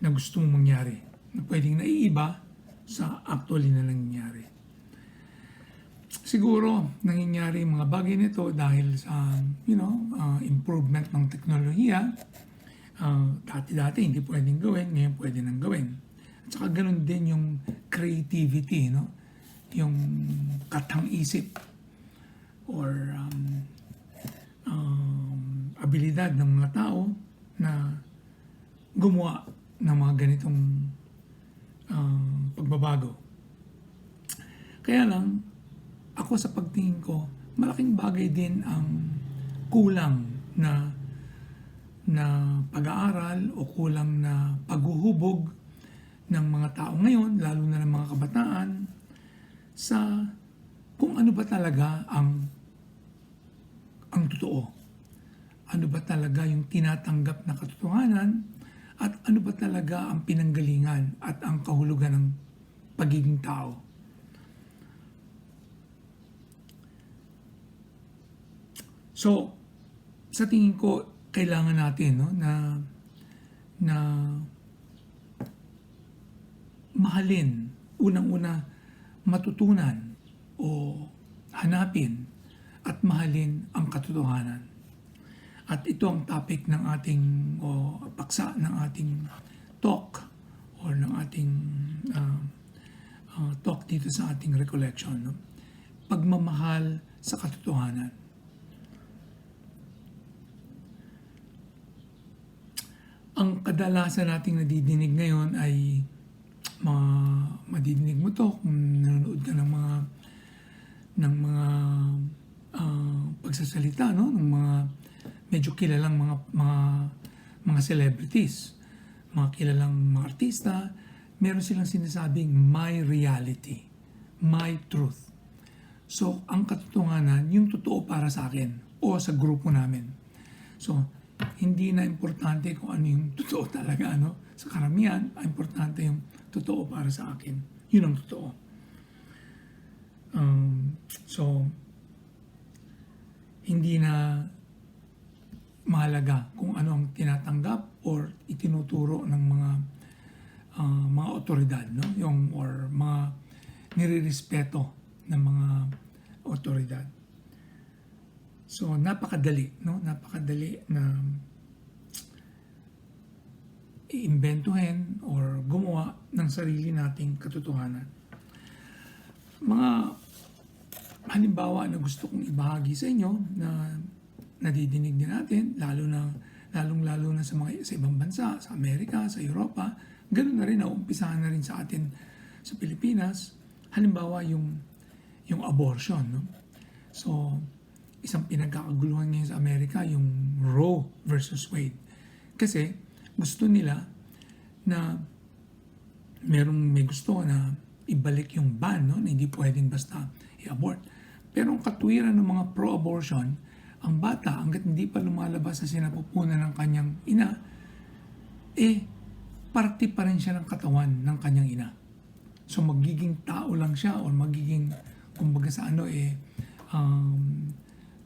gusto mong mangyari, na pwedeng naiiba sa actually na nangyayari. Siguro nangyayari yung mga bagay nito dahil sa improvement ng teknolohiya. Dati hindi pwedeng gawin, ngayon pwede nang gawin. At saka ganun din yung creativity, no? Yung katang-isip or abilidad ng mga tao na gumawa ng mga ganitong pagbabago. Kaya lang, ako sa pagtingin ko, malaking bagay din ang kulang na pag-aaral o kulang na paghuhubog ng mga tao ngayon, lalo na ng mga kabataan, sa kung ano ba talaga ang totoo. Ano ba talaga yung tinatanggap na katotohanan at ano ba talaga ang pinanggalingan at ang kahulugan ng pagiging tao. So, sa tingin ko, kailangan natin, no, na mahalin, unang-una matutunan o hanapin at mahalin ang katotohanan. At ito ang topic ng ating paksa ng ating talk or ng ating talk dito sa ating recollection, no? Pagmamahal sa katotohanan. Ang kadalasan nating nadidinig ngayon ay madidinig mo to kung nanonood ka ng mga pagsasalita, no, ng mga medyo kilalang mga celebrities, mga kilalang mga artista. Meron silang sinasabing my reality, my truth. So ang katotohanan, yung totoo para sa akin o sa grupo namin. So hindi na importante kung ano yung totoo talaga, no? Sa karamihan, importante yung totoo para sa akin. Yun ang totoo. So, hindi na mahalaga kung ano ang tinatanggap or itinuturo ng mga otoridad, no? Yung or mga nirirespeto ng mga otoridad. So napakadali, no? Napakadali na iimbentuhin or gumawa ng sarili nating katotohanan. Mga halimbawa na gusto kong ibahagi sa inyo na nadidinig din natin, lalong-lalo na sa ibang bansa, sa Amerika, sa Europa, ganoon na rin, naumpisahan na rin sa atin sa Pilipinas. Halimbawa, yung abortion, no? So, isang pinagkakaguluhan ngayon sa Amerika, yung Roe versus Wade. Kasi, gusto nila na may gusto na ibalik yung ban, no? Na hindi pwedeng basta i-abort. Pero ang katwiran ng mga pro-abortion, ang bata, hanggat hindi pa lumalabas sa sinapupunan ng kanyang ina, parte pa rin siya ng katawan ng kanyang ina. So magiging tao lang siya or magiging, kumbaga sa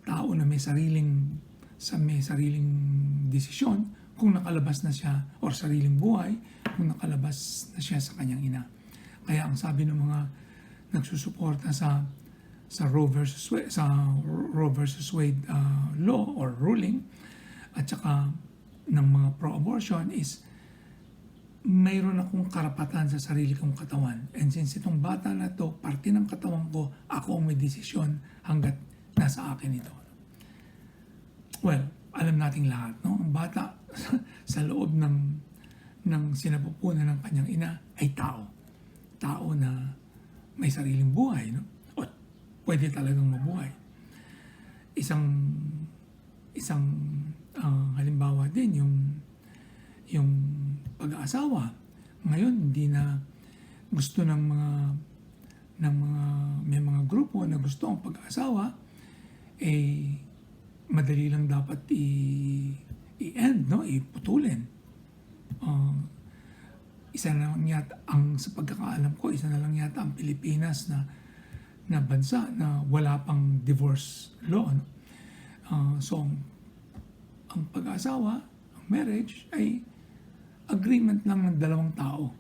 tao na may sariling desisyon kung nakalabas na siya or sariling buhay kung nakalabas na siya sa kanyang ina. Kaya ang sabi ng mga nagsusuporta sa Roe versus Wade law or ruling at saka ng mga pro-abortion is mayroon akong karapatan sa sarili kong katawan. And since itong bata na to, parte ng katawan ko, ako ang may desisyon hanggat nasa akin ito. Well, alam nating lahat, no? Ang bata sa loob ng sinapupunan ng kanyang ina ay tao. Tao na may sariling buhay, no? O pwede talagang mabuhay. Isang halimbawa din yung pag-aasawa. Ngayon hindi na gusto may mga grupo na gusto ang pag-aasawa, madali lang dapat i-end, no? Iputulin. Isa na lang yata sa pagkakaalam ko, isa na lang yata ang Pilipinas na bansa na wala pang divorce law, no? So ang pag-aasawa, ang marriage ay agreement lang ng dalawang tao.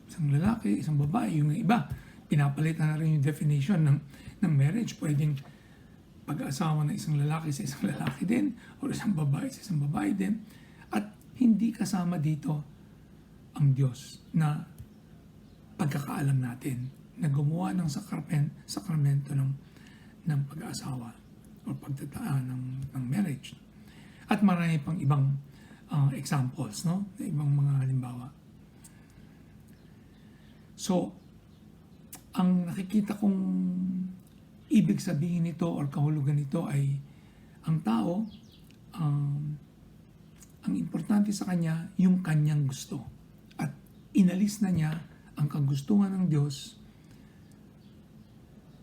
Isang lalaki, isang babae. Yung iba, pinapalitan na rin yung definition ng marriage. Pwedeng pag-aasawa ng isang lalaki sa isang lalaki din o isang babae sa isang babae din. At hindi kasama dito ang Diyos na pagkakaalam natin na gumawa ng sakramento ng pag-aasawa o pagtataan ng marriage. At marami pang ibang examples, no? Ibang mga halimbawa. So, ang nakikita kong ibig sabihin nito or kahulugan nito ay ang tao, ang importante sa kanya, yung kanyang gusto. At inalis na niya ang kagustuhan ng Diyos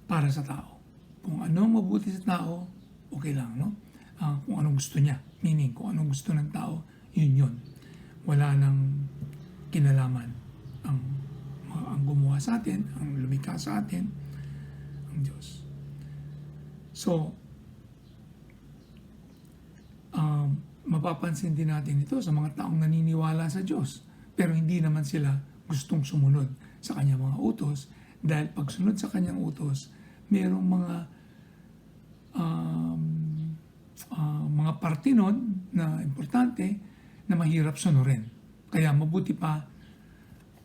para sa tao. Kung ano mabuti sa tao, okay lang, no? Kung anong gusto niya. Meaning, kung anong gusto ng tao, yun. Wala nang kinalaman ang gumawa sa atin, ang lumikha sa atin, ang Diyos. So, mapapansin din natin ito sa mga taong naniniwala sa Diyos, pero hindi naman sila gustong sumunod sa kanyang mga utos, dahil pagsunod sa kanyang utos, mayroong mga parte nun na importante na mahirap sunurin. Kaya mabuti pa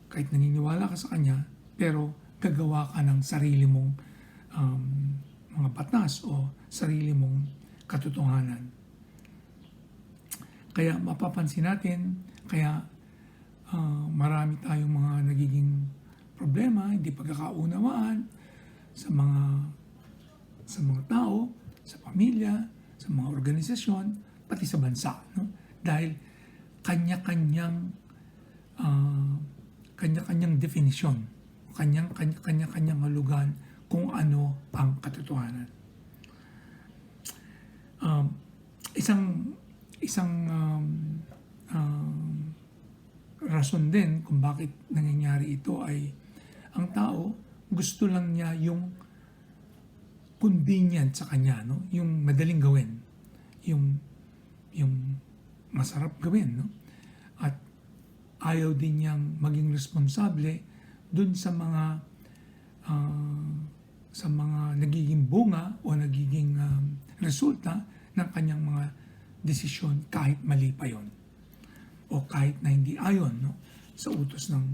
kahit naniniwala ka sa kanya, pero gagawa ka ng sarili mong mga batas o sarili mong katotohanan. Kaya mapapansin natin, marami tayong mga nagiging problema, hindi pagkakaunawaan sa mga tao, sa pamilya, sa mga organisasyon, pati sa bansa, no? Dahil kanya-kanyang definisyon, kanya-kanyang halugan kung ano ang katotohanan. Isang rason din kung bakit nangyayari ito ay ang tao gusto lang niya yung convenient sa kanya, no? Yung madaling gawin, yung yung masarap gawin, no? At ayaw din niyang maging responsable dun sa mga nagiging bunga o nagiging resulta ng kanyang mga desisyon kahit mali pa yon o kahit na hindi ayon, no, sa utos ng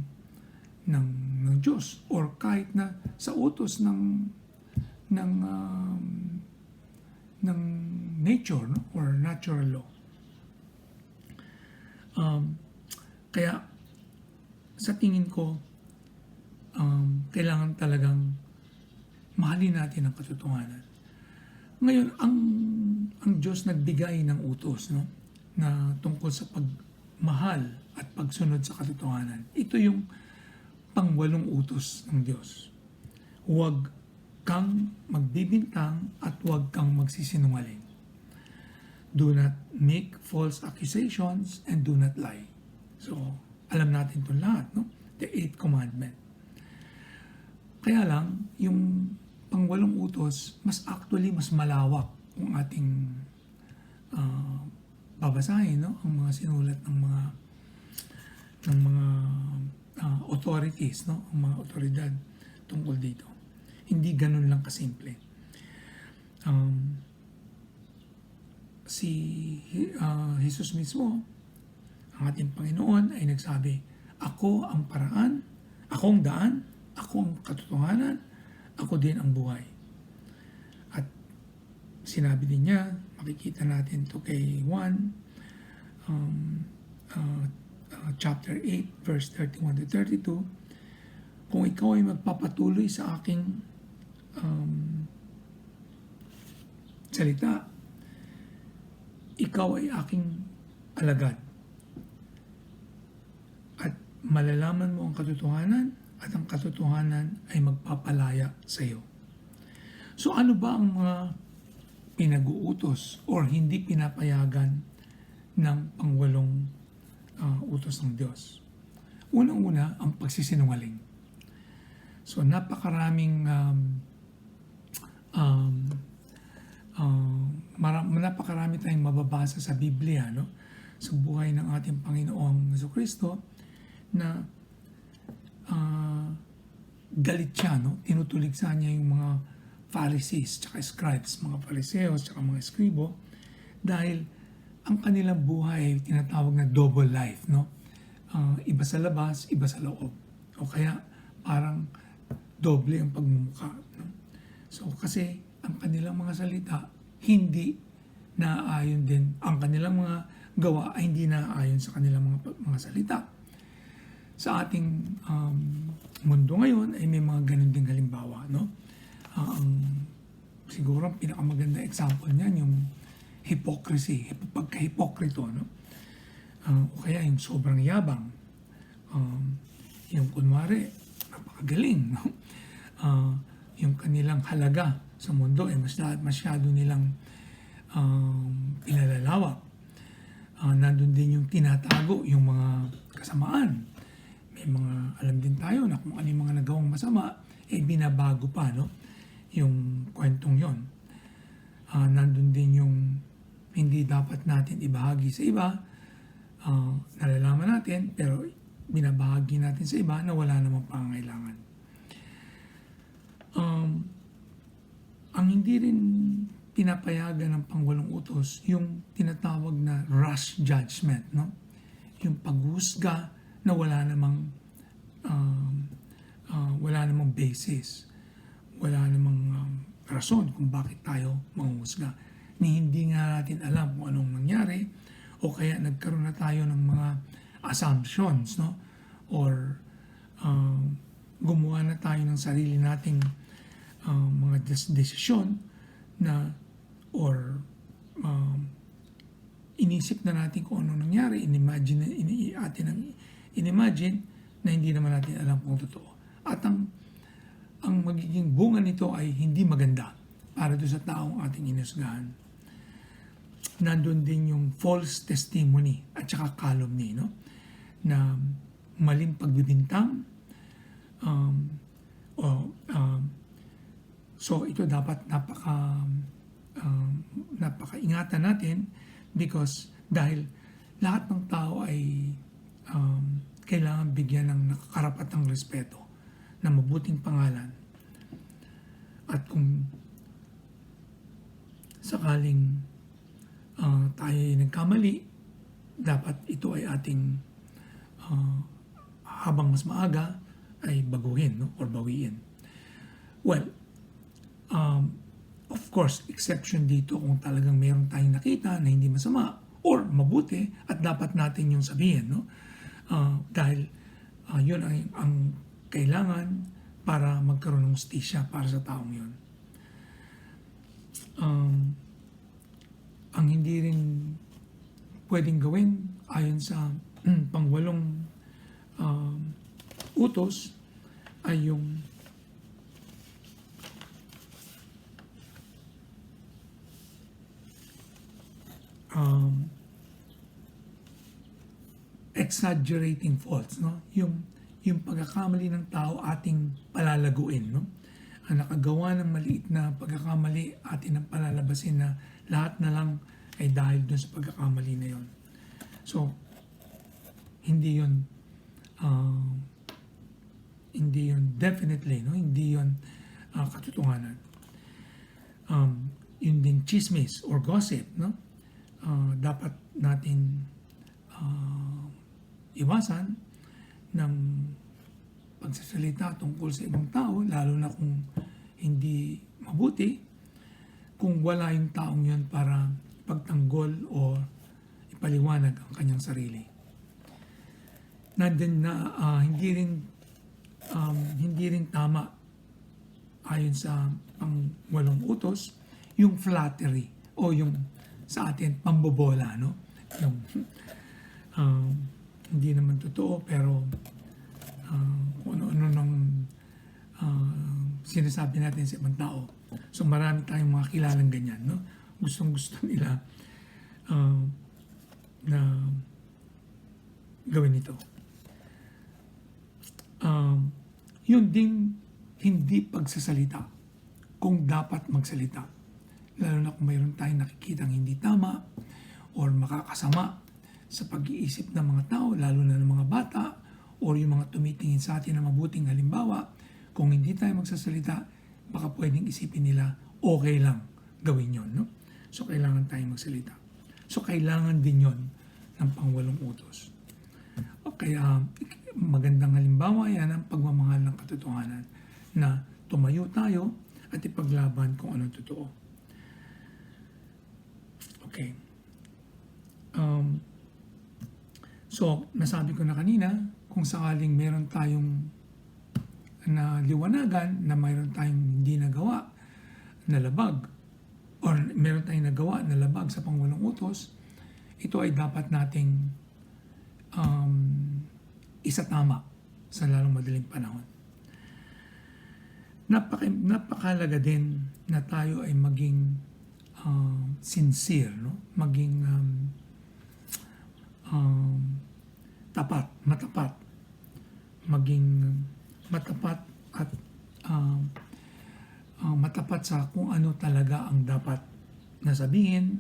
Diyos or kahit na sa utos ng ng nature, no, or natural law. Kaya sa tingin ko kailangan talagang mahalin natin ang katotohanan. Ngayon, ang Diyos nagbigay ng utos, no, na tungkol sa pagmahal at pagsunod sa katotohanan. Ito yung pangwalong utos ng Diyos. Huwag kang magbibintang at huwag kang magsisinungaling. Do not make false accusations and do not lie. So, alam natin ito lahat, no? The 8th commandment. Kaya lang, yung pangwalong utos, mas malawak kung ating babasahin, no? Ang mga sinulat ng mga authorities, no? Ang mga otoridad tungkol dito. Hindi ganun lang kasimple. Si Jesus mismo, ang ating Panginoon ay nagsabi, ako ang paraan, ako ang daan, ako ang katotohanan, ako din ang buhay. At sinabi din niya, makikita natin to kay 1, chapter 8, verse 31 to 32, kung ikaw ay magpapatuloy sa aking salita, ikaw ay aking alagad. At malalaman mo ang katotohanan at ang katotohanan ay magpapalaya sa iyo. So ano ba ang mga pinag-uutos or hindi pinapayagan ng pangwalong utos ng Diyos? Unang-una, ang pagsisinungaling. So napakaraming napakarami tayong mababasa sa Biblia, no? Sa buhay ng ating Panginoong Jesucristo na galit siya, no? Tinutuligsa niya yung mga Pharisees, tsaka scribes, mga Fariseos, tsaka mga eskribo, dahil ang kanilang buhay ay tinatawag na double life, no? Iba sa labas, iba sa loob. O kaya parang doble ang pagmumukha, no? So kasi ang kanilang mga salita hindi naaayon din, ang kanilang mga gawa ay hindi naaayon sa kanilang mga salita. Sa ating mundo ngayon ay may mga ganun ding halimbawa, no? Siguro ang pinakamaganda example niyan yung hypocrisy, pagka-hipokrito, no? O kaya yung sobrang yabang, yung kunwari napakagaling, no? Yung kanilang halaga sa mundo ay masyado nilang pinalalawak. Nandun din yung tinatago, yung mga kasamaan. May mga alam din tayo na kung ano yung mga nagawang masama, binabago pa, no? Yung kwentong yon. Nandun din yung hindi dapat natin ibahagi sa iba, nalalaman natin, pero binabahagi natin sa iba na wala namang pangangailangan. Ang hindi rin pinapayagan ng pangwalong utos, yung tinatawag na rash judgment, no? Yung paghusga na wala namang basis, wala namang rason kung bakit tayo manghusga. Ni hindi nga natin alam kung anong nangyari o kaya nagkaroon na tayo ng mga assumptions, no? Or gumawa na tayo ng sarili nating mga desisyon na or inisip na natin kung ano nangyari, inimagine na hindi naman natin alam kung totoo. At ang magiging bunga nito ay hindi maganda para doon sa taong ating inusgahan. Nandun din yung false testimony at saka calumny, no? Na maling pagbibintang, So ito dapat napakaingatan natin because dahil lahat ng tao ay kailangan bigyan ng nakakarapatang respeto na mabuting pangalan. At kung sakaling tayo ay nagkamali, dapat ito ay ating habang mas maaga ay baguhin, no? Or bawiin. Well, of course, exception dito kung talagang meron tayong nakita na hindi masama or mabuti at dapat natin yung sabihin, no? Dahil yun ang kailangan para magkaroon ng hustisya para sa taong yun. Ang hindi rin pwedeng gawin ayon sa pangwalong utos ay yung exaggerating faults, no? Yung pagkakamali ng tao ating palalaguin, no? Ang nakagawa ng maliit na pagkakamali atin ang palalabasin na lahat na lang ay dahil dun sa pagkakamali na yon. So, hindi yun definitely, no? Hindi yun katotohanan. Yun din chismis or gossip, no? Dapat natin iwasan ng pagsasalita tungkol sa ibang tao, lalo na kung hindi mabuti, kung wala yung taong yun para pagtanggol o ipaliwanag ang kanyang sarili. Hindi rin tama ayon sa pangwalong utos yung flattery o yung sa atin pambobola, no? Yung hindi naman totoo pero kung ano-ano nang sinasabi natin sa ibang tao. So marami tayong mga kilalang ganyan, no? Gustong-gusto nila na gawin ito. Yun ding hindi pagsasalita kung dapat magsalita. Lalo na kung mayroon tayong nakikitang hindi tama or makakasama sa pag-iisip ng mga tao, lalo na ng mga bata or yung mga tumitingin sa atin na mabuting halimbawa. Kung hindi tayo magsasalita, baka pwedeng isipin nila okay lang gawin yon, no? So kailangan tayong magsalita. So kailangan din yon ng pangwalong utos. Okay, magandang halimbawa yan ang pagmamahal ng katotohanan na tumayo tayo at ipaglaban kung anong totoo. Okay. So, nasabi ko na kanina, kung sakaling meron tayong liwanagan na mayroon tayong hindi nagawa na labag or meron tayong nagawa na labag sa pangwalong utos, ito ay dapat nating isatama sa lalong madaling panahon. Napakalaga din na tayo ay maging sincere, no? Maging matapat, maging matapat at matapat sa kung ano talaga ang dapat na sabihin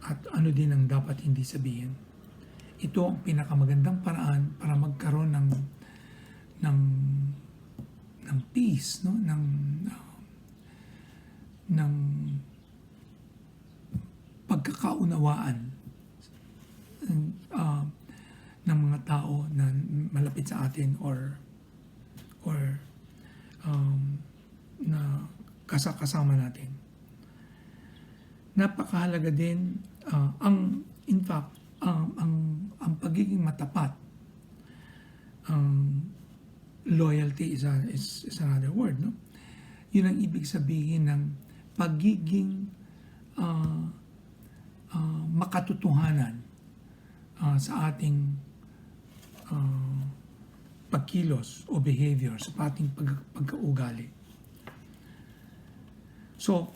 at ano din ang dapat hindi sabihin. Ito ang pinakamagandang paraan para magkaroon ng peace, no? ng pagkakaunawaan ng mga tao na malapit sa atin or na kasama natin. Napakahalaga din ang pagiging matapat. Loyalty is another word, no? Yun ang ibig sabihin ng pagiging makatotohanan sa ating pagkilos o behavior, sa ating pagkaugali. So,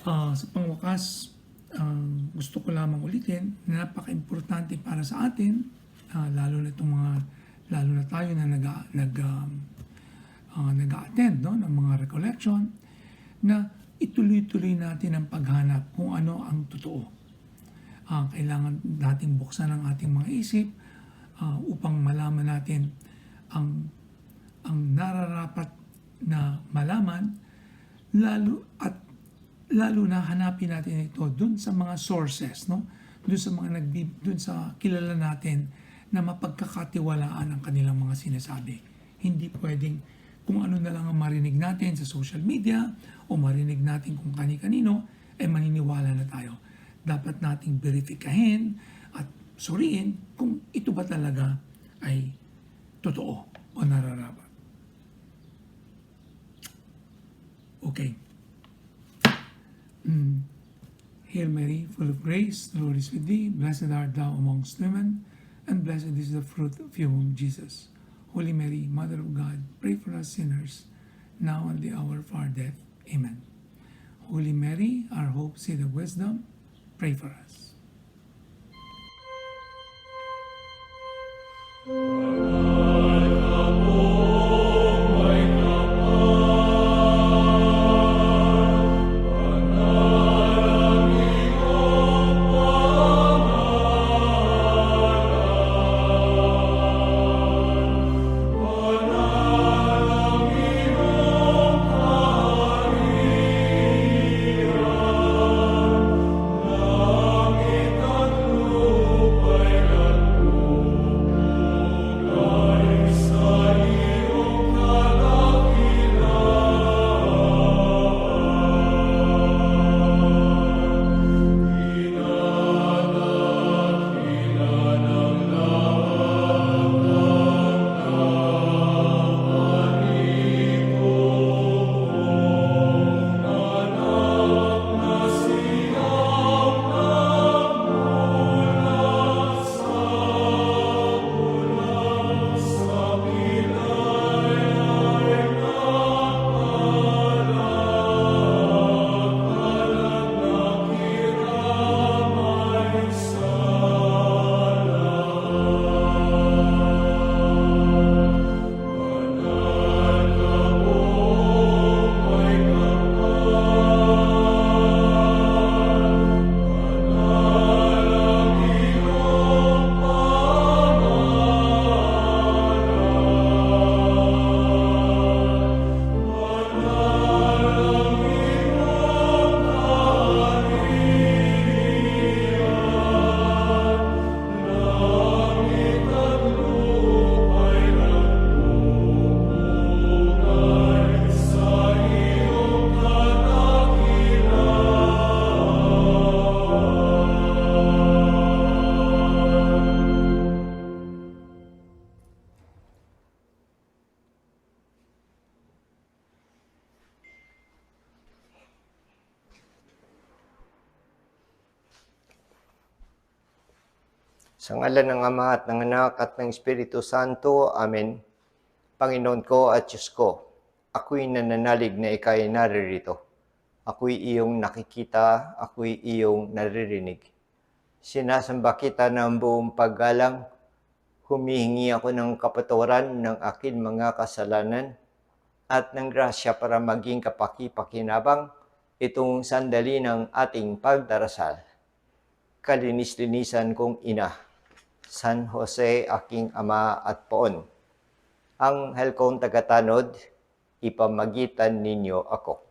sa pangwakas, gusto ko lamang ulitin na napaka-importante para sa atin, lalo na tayo na nag-attend no, ng mga recollection, na ituloy-tuloy natin ang paghanap kung ano ang totoo. Kailangan nating buksan ang ating mga isip upang malaman natin ang nararapat na malaman, lalo na hanapin natin ito dun sa mga sources, no? Dun sa kilala natin na mapagkakatiwalaan ang kanilang mga sinasabi. Hindi pwedeng kung ano na lang ang marinig natin sa social media o marinig natin kung kani-kanino, maniniwala na tayo. Dapat nating verifikahin at suriin kung ito ba talaga ay totoo o nararapat. Okay. Hail Mary, full of grace, the Lord is with thee. Blessed art thou amongst women, and blessed is the fruit of your womb, Jesus. Holy Mary, Mother of God, pray for us sinners, now and the hour of our death. Amen. Holy Mary, our hope, seat of wisdom, pray for us. Sa ngalan ng Ama at ng Anak at ng Espiritu Santo. Amen. Panginoon ko at Diyos ko, ako'y nananalig na ika'y naririto. Ako'y iyong nakikita, ako'y iyong naririnig. Sinasamba kita ng buong paggalang. Humihingi ako ng kapatawaran ng aking mga kasalanan at ng grasya para maging kapaki-pakinabang itong sandali ng ating pagdarasal. Kalinis-linisan kong ina, San Jose, aking ama at poon. Anghel kong tagatanod, ipamagitan ninyo ako.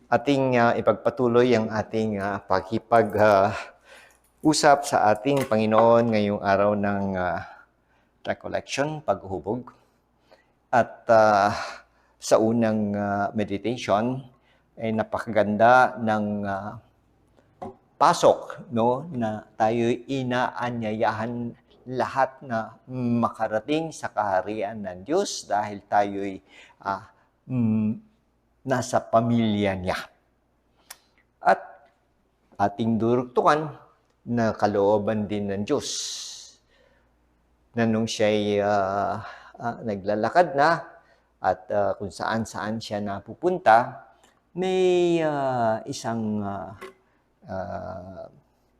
Ating ipagpatuloy ang ating pakikipag-usap sa ating Panginoon ngayong araw ng recollection, paghuhubog. At sa unang meditation ay napakaganda ng pasok, no, na tayo'y inaanyayahan lahat na makarating sa kaharian ng Diyos dahil tayo'y nasa pamilya niya. At ating durugtungan na kalooban din ng Diyos na nung siya'y naglalakad na at kung saan-saan siya napupunta, may isang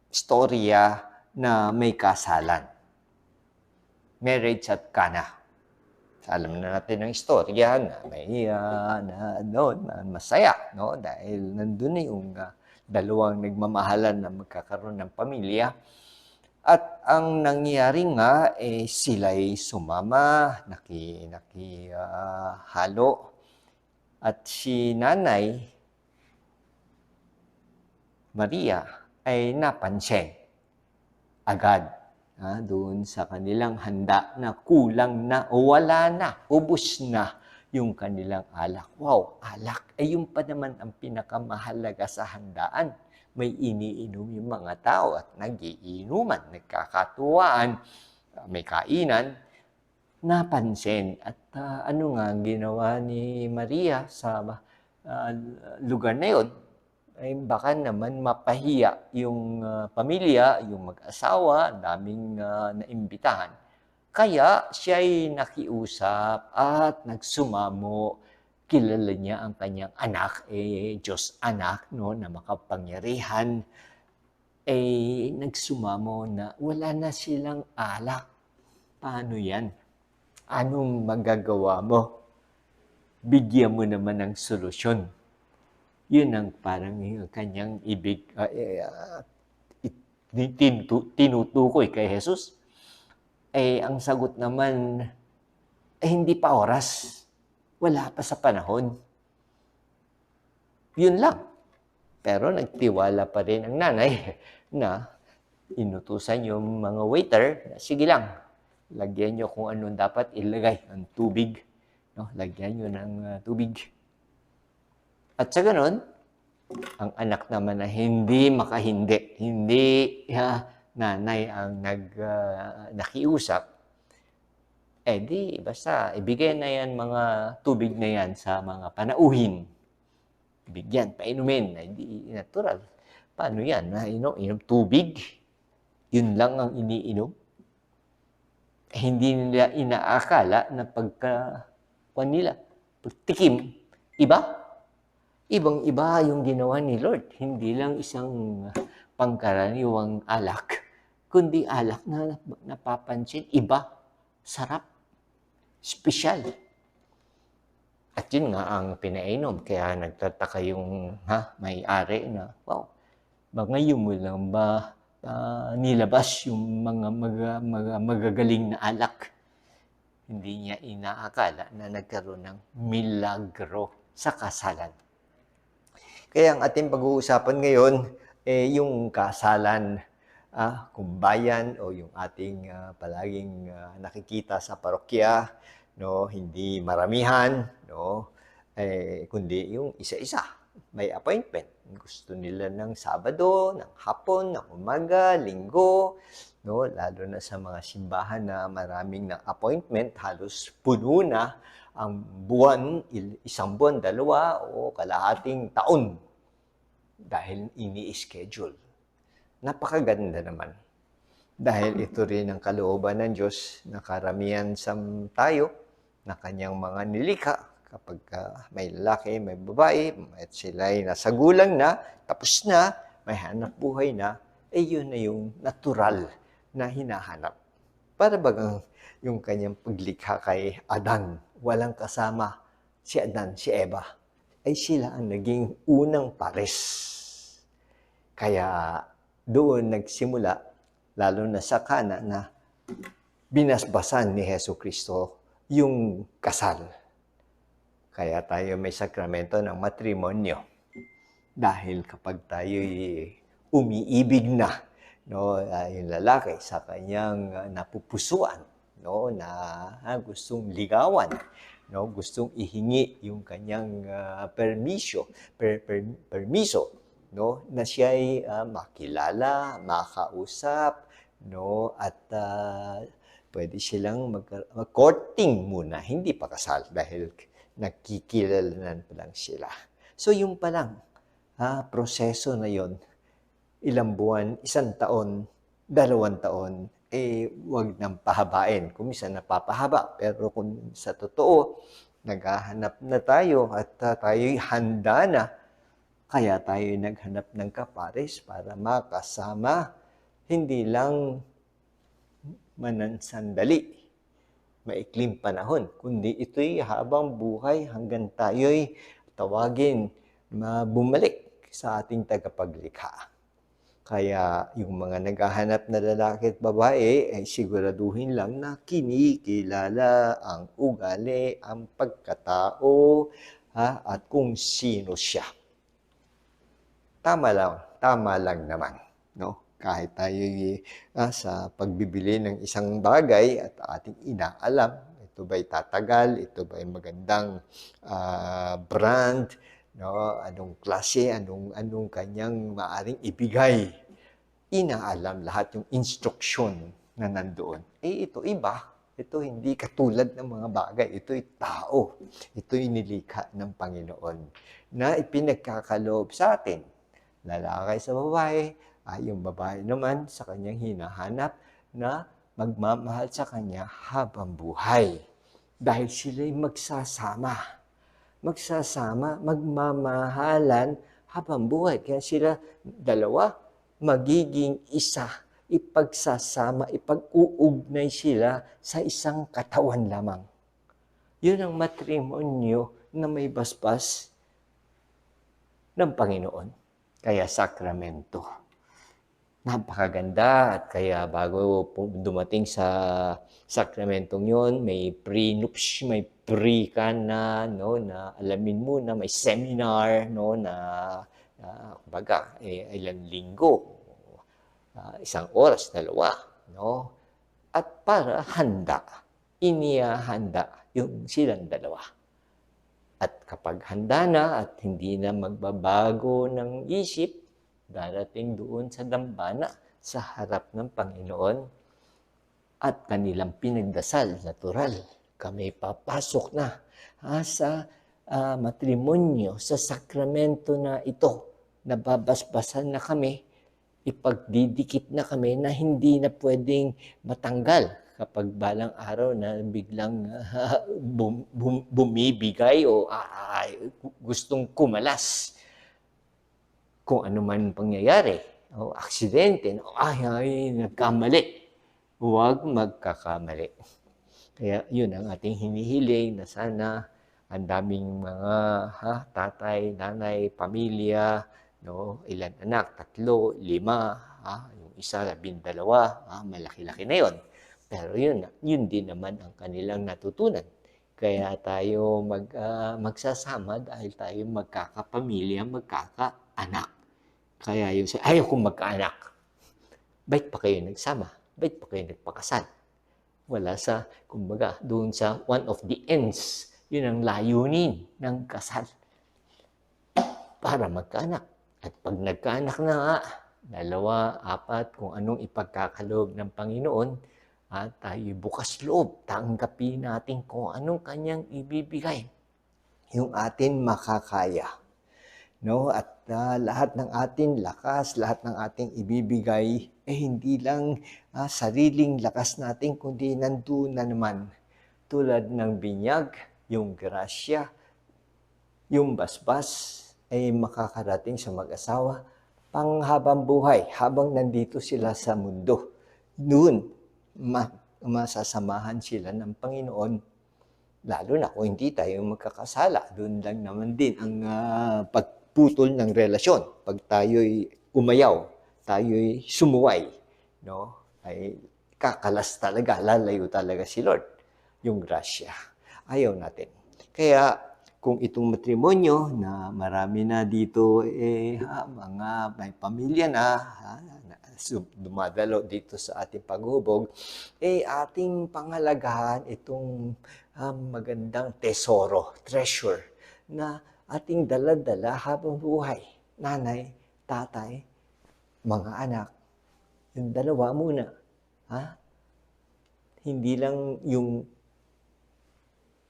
storya na may kasalan. Marriage at Cana. Alam na natin ang istorya na may masaya, no? Dahil nandun na yung dalawang nagmamahalan na magkakaroon ng pamilya. At ang nangyari nga, sila'y sumama, halo. At si Nanay Maria ay napansin agad doon sa kanilang handa na kulang na o wala na, ubos na yung kanilang alak. Wow, alak ay yung pa naman ang pinakamahalaga sa handaan. May iniinom yung mga tao at nagiinuman, nagkakatuwaan, may kainan. Napansin at ano nga ginawa ni Maria sa lugar na yun, ay baka naman mapahiya yung pamilya, yung mag-asawa, daming naimbitahan. Kaya siya ay nakiusap at nagsumamo. Kilala niya ang kanyang anak, Diyos anak, no, na makapangyarihan. Nagsumamo na wala na silang alak. Paano yan? Anong magagawa mo? Bigyan mo naman ng solusyon. Yun ang parang kanyang tinutukoy kay Jesus. Ang sagot naman, hindi pa oras. Wala pa sa panahon. Yun lang. Pero nagtiwala pa rin ang nanay na inutusan yung mga waiter, sige lang, lagyan nyo kung anong dapat ilagay, ang tubig. No? Lagyan nyo ng tubig. At sa ganun, ang anak naman na hindi makahindi, hindi nanay ang nakiusap, di basta ibigay na yan mga tubig na yan sa mga panauhin. Ibigyan, painumin, hindi natural. Paano yan? Inom tubig? Yun lang ang iniinom? Hindi nila inaakala na pagtikim, iba? Ibang-iba yung ginawa ni Lord. Hindi lang isang pangkaraniwang alak, kundi alak na napapansin, iba, sarap, espesyal. At yun nga ang pinainom. Kaya nagtataka yung may-ari na, wow, ngayon mo lang ba nilabas yung mga magagaling na alak? Hindi niya inaakala na nagkaroon ng milagro sa kasalan. Kaya ang ating pag-uusapan ngayon, yung kasalan, kung bayan o yung ating palaging nakikita sa parokya, no, hindi maramihan, no, kundi yung isa-isa. May appointment. Gusto nila ng Sabado, ng hapon, ng umaga, linggo, no, lalo na sa mga simbahan na maraming ng appointment, halos puno na ang buwan, isang buwan, dalawa o kalahating taon dahil ini-schedule. Napakaganda naman. Dahil ito rin ang kalooban ng Diyos na karamihan sa tayo na kanyang mga nilikha kapag may lalaki, may babae, at sila ay nasa gulang na, tapos na, may hanap buhay na, yun na yung natural na hinahanap. Para bagang yung kanyang paglikha kay Adan, walang kasama si Adan, si Eva, ay sila ang naging unang pares. Kaya doon nagsimula, lalo na sa Cana, na binasbasan ni Jesucristo yung kasal. Kaya tayo may sakramento ng matrimonyo. Dahil kapag tayo'y umiibig na, no, yung lalaki sa kanyang napupusuan, no, na gustong ligawan, no, gustong ihingi yung kanyang permiso, no, na siya ay makilala, makausap, no, at pwede silang mag-courting muna, hindi pa kasal dahil nagkikilalanan pa lang sila. So yung pa lang, proseso na yon, ilang buwan, 1 taon, 2 taon, wag nang pahabain. Kung minsan napapahaba, pero kung sa totoo, naghahanap na tayo at tayo'y handa na, Kaya tayo naghanap ng kapares para makasama, hindi lang manansandali, maikling panahon, kundi ito'y habang buhay hanggang tayo'y tawagin bumalik sa ating tagapaglikha. Kaya yung mga naghahanap na lalaki at babae ay siguraduhin lang na kinikilala ang ugali, ang pagkatao, at kung sino siya. Tama lang naman, no? Kahit tayo sa pagbibili ng isang bagay at ating inaalam, ito ba'y tatagal, ito ba'y magandang brand, no? Anong klase, anong kanyang maaring ibigay. Inaalam lahat yung instruksyon na nandoon. Ito iba. Ito hindi katulad ng mga bagay. Ito'y tao. Ito'y nilikha ng Panginoon na ipinagkakaloob sa atin. Lalaki sa babae, yung babae naman sa kanyang hinahanap na magmamahal sa kanya habang buhay. Dahil sila'y magsasama, magmamahalan habang buhay. Kaya sila dalawa magiging isa, ipagsasama, ipag-uugnay sila sa isang katawan lamang. Yun ang matrimonyo na may basbas ng Panginoon. Kaya sakramento. Napakaganda at kaya bago dumating sa sakramentong yon, may pre-nups, may pre-ka na, no, na alamin mo na may seminar, no, na kumbaga, ilang linggo, isang oras, dalawa, no? At para inihahanda yung silang dalawa. At kapag handa na at hindi na magbabago ng isip, darating doon sa dambana, sa harap ng Panginoon, at kanilang pinagdasal, natural. Kami papasok na sa matrimonyo, sa sakramento na ito. Nababasbasan na kami, ipagdidikit na kami na hindi na pwedeng matanggal kapag balang araw na biglang bumibigay o gustong kumalas. Kung ano man pangyayari, o aksidente, nagkamali. Huwag magkakamali. Kaya yun ang ating hinihiling na sana ang daming mga tatay, nanay, pamilya, no, ilan anak, 3, 5, yung isa 12, malaki-laki na yon. Pero yun din naman ang kanilang natutunan. Kaya tayo magsasama dahil tayo magkakapamilya, magkakaanak. Kaya yun, ayaw kong magkaanak. Ba't pa kayo nagsama? Ba't pa kayo nagpakasal? Wala sa, kumbaga, doon sa one of the ends. Yun ang layunin ng kasal. Para magkaanak. At pag nagkaanak na nga, 2, 4, kung anong ipagkakaloob ng Panginoon, at tayo bukas loob, tanggapin natin kung anong kanyang ibibigay. Yung atin makakaya. No? At lahat ng ating lakas, lahat ng ating ibibigay, hindi lang sariling lakas natin, kundi nandun na naman. Tulad ng binyag, yung grasya, yung basbas, ay makakarating sa mag-asawa panghabang buhay, habang nandito sila sa mundo. Doon, masasamahan sila ng Panginoon. Lalo na kung hindi tayo magkakasala, doon lang naman din ang pagputol ng relasyon. Pag tayo'y umayaw, tayo'y sumuway, no? Ay kakalas talaga, lalayo talaga si Lord. Yung grasya. Ayaw natin. Kaya kung itong matrimonyo na marami na dito, mga may pamilya na, dumadalo dito sa ating paghubog, ating pangalagahan itong magandang tesoro, treasure, na ating dala-dala habang buhay. Nanay, tatay, mga anak, yung dalawa muna. Hindi lang yung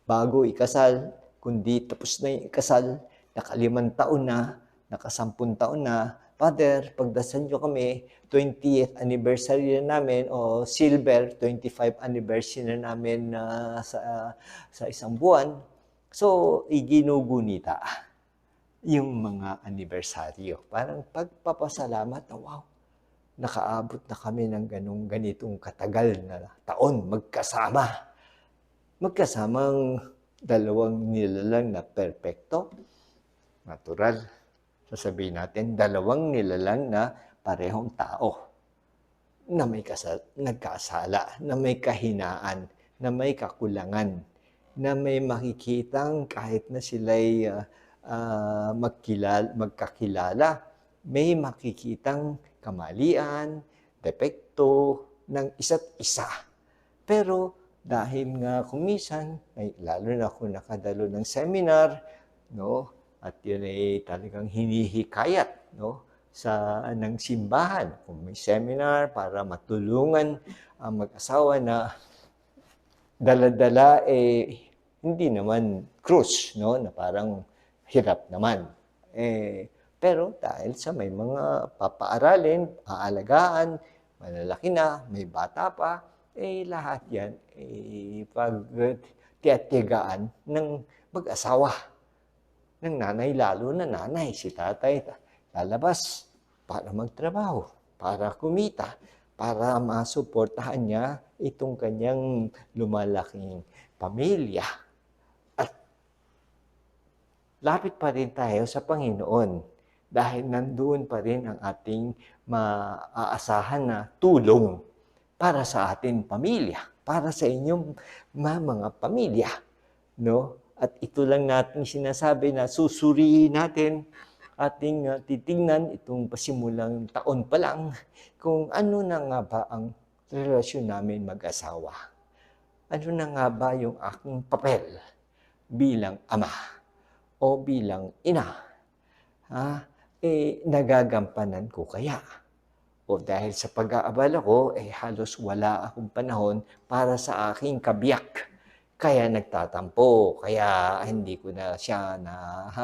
bago ikasal, kundi tapos na yung ikasal, naka-5 taon na, naka-10 taon na, Father, pagdasal nyo kami, 20th anniversary na namin, o silver, 25th anniversary na namin sa isang buwan. So, iginugunita. yung mga anibersaryo. Parang pagpapasalamat na, wow, nakaabot na kami ng ganitong katagal na taon magkasama. Magkasamang dalawang nilalang na perpekto, natural. Sasabihin natin, dalawang nilalang na parehong tao na may nagkasala, na may kahinaan, na may kakulangan, na may makikitang kahit na sila'y magkakilala, may makikitang kamalian, depekto ng isa't isa. Pero dahil nga kumisan, lalo na kung nakadalo ng seminar, no, at yun ay talagang hinihikayat, no, ng simbahan, kung may seminar para matulungan ang mag-asawa na dala-dala hindi naman krus, no, na parang hirap naman. Pero dahil sa may mga papaaralin, aalagaan, malalaki na, may bata pa, lahat yan pagtiyatiyagaan ng mag-asawa, ng nanay, lalo na nanay, si tatay, lalabas para magtrabaho, para kumita, para masuportahan niya itong kanyang lumalaking pamilya. At lapit pa rin tayo sa Panginoon dahil nandoon pa rin ang ating maaasahan na tulong para sa ating pamilya, para sa inyong mga pamilya, no? At ito lang natin sinasabi na susuriin natin, ating titingnan itong pasimulang taon pa lang kung ano na nga ba ang relasyon namin mag-asawa. Ano na nga ba yung aking papel bilang ama o bilang ina? Nagagampanan ko kaya? O dahil sa pag-aabala ko, halos wala akong panahon para sa aking kabiyak. Kaya nagtatampo, kaya hindi ko na siya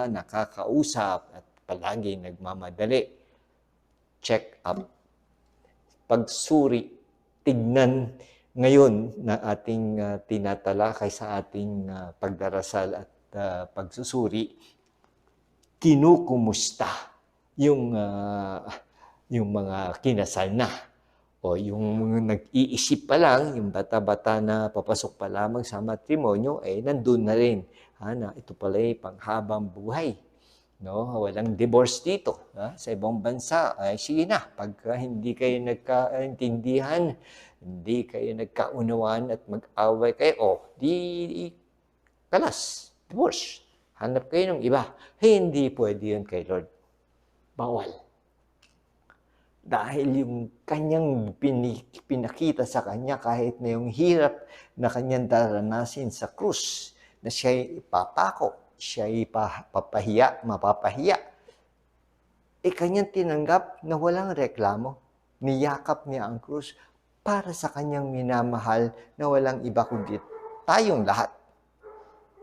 nakakausap at palagi nagmamadali. Check up. Pagsuri, tignan ngayon na ating tinatalakay sa ating pagdarasal at pagsusuri, kinukumusta yung mga kinasal na o yung nag-iisip pa lang, yung bata-bata na papasok pa lamang sa matrimonyo, nandun na rin. Na ito pala panghabang buhay. No? Walang divorce dito. Sa ibang bansa, sige na, pagka hindi kayo nagkaintindihan, hindi kayo nagkaunawaan at mag-away kayo, di kalas, divorce. Hanap kayo ng iba. Hindi pwede yun kay Lord. Bawal. Dahil yung kanyang pinakita sa kanya kahit na yung hirap na kanyang daranasin sa krus, na siya'y ipapako, siya'y mapapahiya, kanyang tinanggap na walang reklamo. Niyakap niya ang krus para sa kanyang minamahal na walang iba kundi tayong lahat.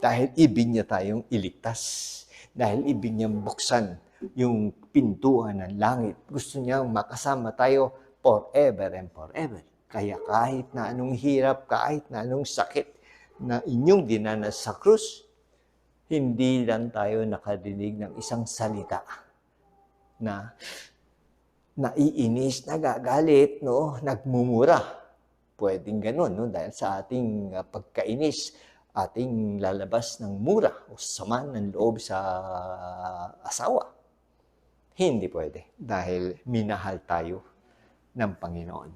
Dahil ibig niya tayong iligtas. Dahil ibig niyang buksan yung pintuan ng langit. Gusto niyang makasama tayo forever and forever. Kaya kahit na anong hirap, kahit na anong sakit na inyong dinanas sa krus, hindi lang tayo nakadinig ng isang salita na naiinis, nagagalit, no? Nagmumura. Pwedeng ganun, no? Dahil sa ating pagkainis, ating lalabas ng mura o sama ng loob sa asawa. Hindi pwede dahil minahal tayo ng Panginoon.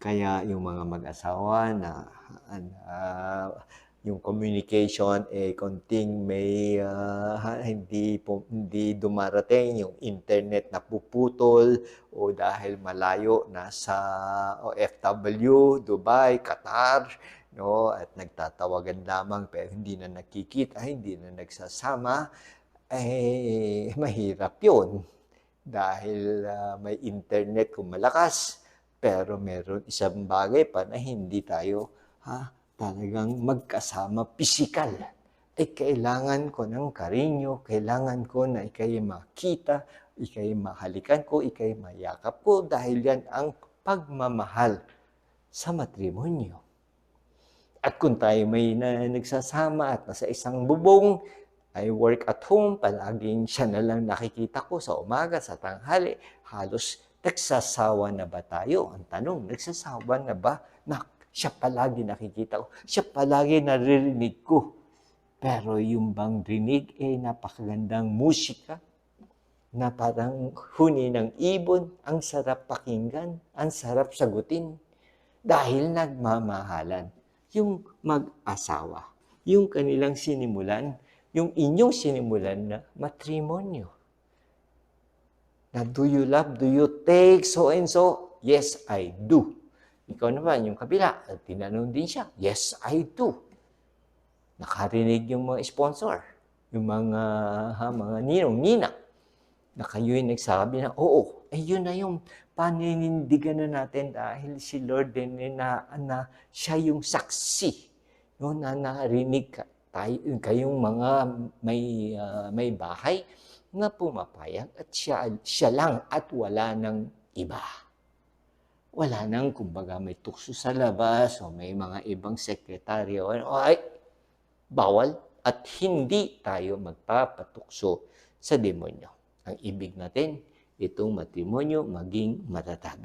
Kaya yung mga mag-asawa na yung communication konting may hindi dumarating, yung internet na puputol o dahil malayo nasa OFW, Dubai, Qatar, no, at nagtatawagan lamang pero hindi na nakikita, hindi na nagsasama, mahirap yun. Dahil may internet kung malakas, pero meron isang bagay pa na hindi tayo talagang magkasama pisikal. Kailangan ko ng karinyo, kailangan ko na ikay makita, ikay mahalikan ko, ikay mayakap ko, dahil yan ang pagmamahal sa matrimonyo. At kung tayo may nagsasama at nasa isang bubong, I work at home, palaging siya na lang nakikita ko sa umaga, sa tanghali. Halos nagsasawa na ba tayo? Ang tanong, nagsasawa na ba na siya palagi nakikita ko, siya palagi naririnig ko? Pero yung bang rinig, napakagandang musika, na parang huni ng ibon, ang sarap pakinggan, ang sarap sagutin. Dahil nagmamahalan yung mag-asawa, yung kanilang sinimulan, yung inyong sinimulan na matrimonyo. Na do you love, do you take so and so? Yes, I do. Ikaw naman, yung kabila, tinanong din siya, yes, I do. Nakarinig yung mga sponsor, yung mga ninong-nina, na kayo'y nagsabi na, oo, yun na yung paninindigan na natin dahil si Lord din na siya yung saksi, no, na narinig tayo, kayong mga may bahay na pumapayag at siya lang at wala ng iba. Wala nang, kumbaga, may tukso sa labas o may mga ibang sekretaryo. Ay, bawal at hindi tayo magpapatukso sa demonyo. Ang ibig natin, itong matrimonyo maging matatag.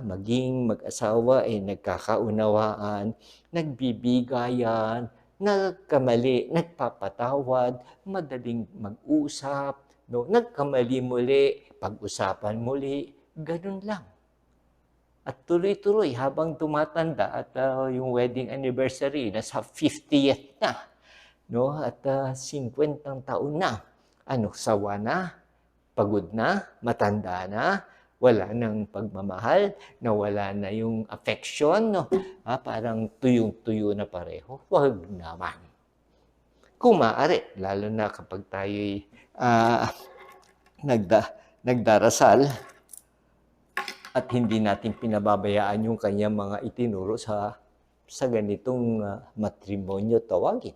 Maging mag-asawa ay nagkakaunawaan, nagbibigayan, nagkamali, nagpapatawad, madaling mag-usap, no? Nagkamali muli, pag-usapan muli, ganun lang. At tuloy-tuloy habang tumatanda at yung wedding anniversary nasa 50th na, no? At 50 taon na. Sawa na, pagod na, matanda na, wala nang pagmamahal, nawala na yung affection, no? Parang tuyong-tuyo na pareho. Huwag naman. Kung maaari, lalo na kapag tayo'y nagdarasal, at hindi natin pinababayaan yung kanyang mga itinuro sa ganitong matrimonyo tawagin.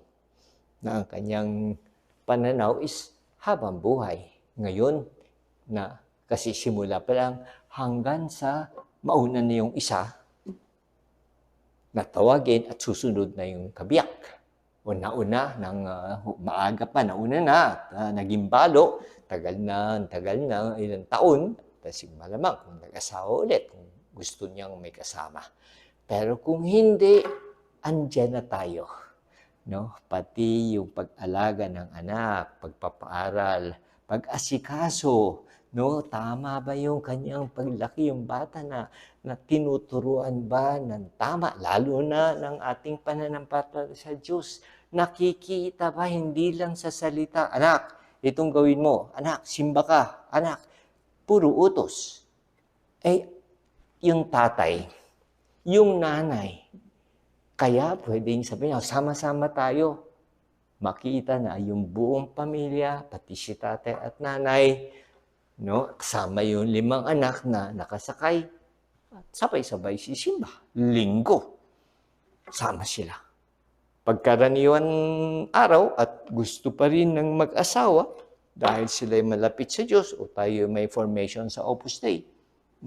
Na ang kanyang pananaw is habang buhay. Ngayon, na kasi simula pa lang hanggang sa mauna na yung isa, na tawagin at susunod na yung kabiyak. O nauna, maaga pa, nauna na, naging balo, tagal na, ilang taon, kasi malamang kung nag-asawa ulit, kung gusto niyang may kasama. Pero kung hindi, andyan na tayo. No? Pati yung pag-alaga ng anak, pagpapaaral, pag-asikaso, no? Tama ba yung kanyang paglaki, yung bata na tinuturuan ba ng tama, lalo na ng ating pananampalataya sa Diyos? Nakikita ba hindi lang sa salita, anak, itong gawin mo, anak, simba ka, anak, puro utos. Yung tatay, yung nanay, kaya pwedeng sabihin, sama-sama tayo. Makita na yung buong pamilya, pati si tatay at nanay, no? Kasama yung 5 anak na nakasakay, at sabay-sabay sisimba. Linggo, sama sila. Pagkaraniwan araw at gusto pa rin ng mag-asawa, dahil sila'y malapit sa Diyos o tayo may formation sa Opus Dei,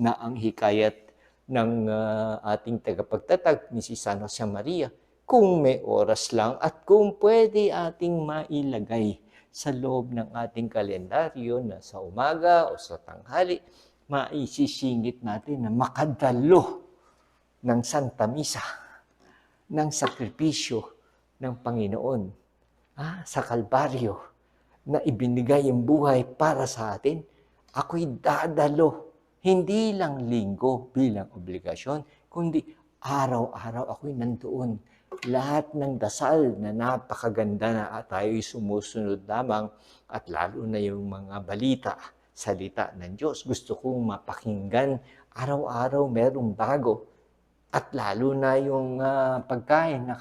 na ang hikayat ng ating tagapagtatag ni si San Jose Maria, kung may oras lang at kung pwede ating mailagay sa loob ng ating kalendaryo na sa umaga o sa tanghali, maisisingit natin na makadalo ng Santa Misa, ng sakripisyo ng Panginoon sa Kalbaryo, na ibinigay ang buhay para sa atin. Ako'y dadalo, hindi lang linggo bilang obligasyon, kundi araw-araw ako'y nandoon. Lahat ng dasal na napakaganda na tayo'y sumusunod lamang, at lalo na yung mga balita, salita ng Diyos. Gusto kong mapakinggan araw-araw merong bago. At lalo na yung pagkain na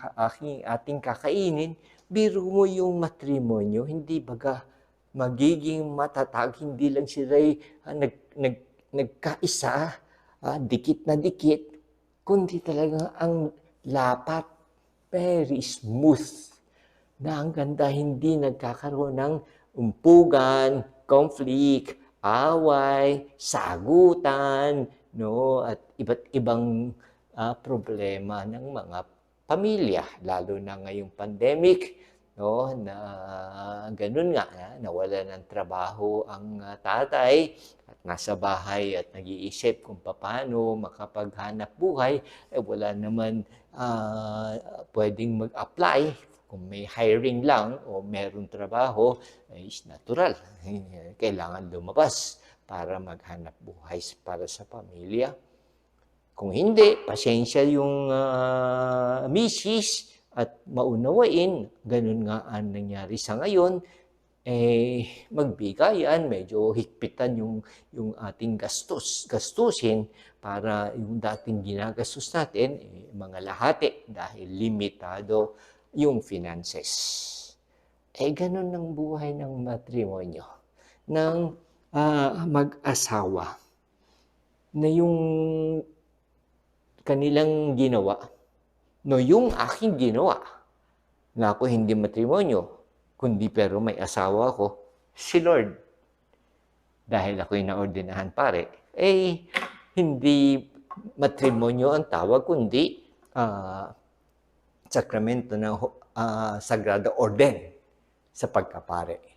ating kakainin, biro mo yung matrimonyo, hindi baga magiging matatag, hindi lang sila'y nagkaisa, dikit na dikit, kundi talaga ang lapat, very smooth, na ang ganda, hindi nagkakaroon ng umpugan, conflict, away, sagutan, no, at iba't ibang problema ng mga pamilya, lalo na ngayong pandemic, no, na ganun nga, nawala ng trabaho ang tatay at nasa bahay at nag-iisip kung paano makapaghanap buhay, wala naman pwedeng mag-apply. Kung may hiring lang o merong trabaho, is natural. Kailangan lumabas para maghanap buhay para sa pamilya. Kung hindi, pasensya yung misis at maunawain, ganun nga ang nangyari sa ngayon, magbigayan, medyo higpitan yung ating gastusin para yung dating ginagastos natin, mga lahati dahil limitado yung finances. Ganun ang buhay ng matrimonyo, ng mag-asawa, na yung kanilang ginawa, no, yung aking ginawa, na ako hindi matrimonyo, kundi pero may asawa ako, si Lord. Dahil ako'y naordinahan pare, hindi matrimonyo ang tawag, kundi sakramento ng Sagrado Orden sa pagkapare.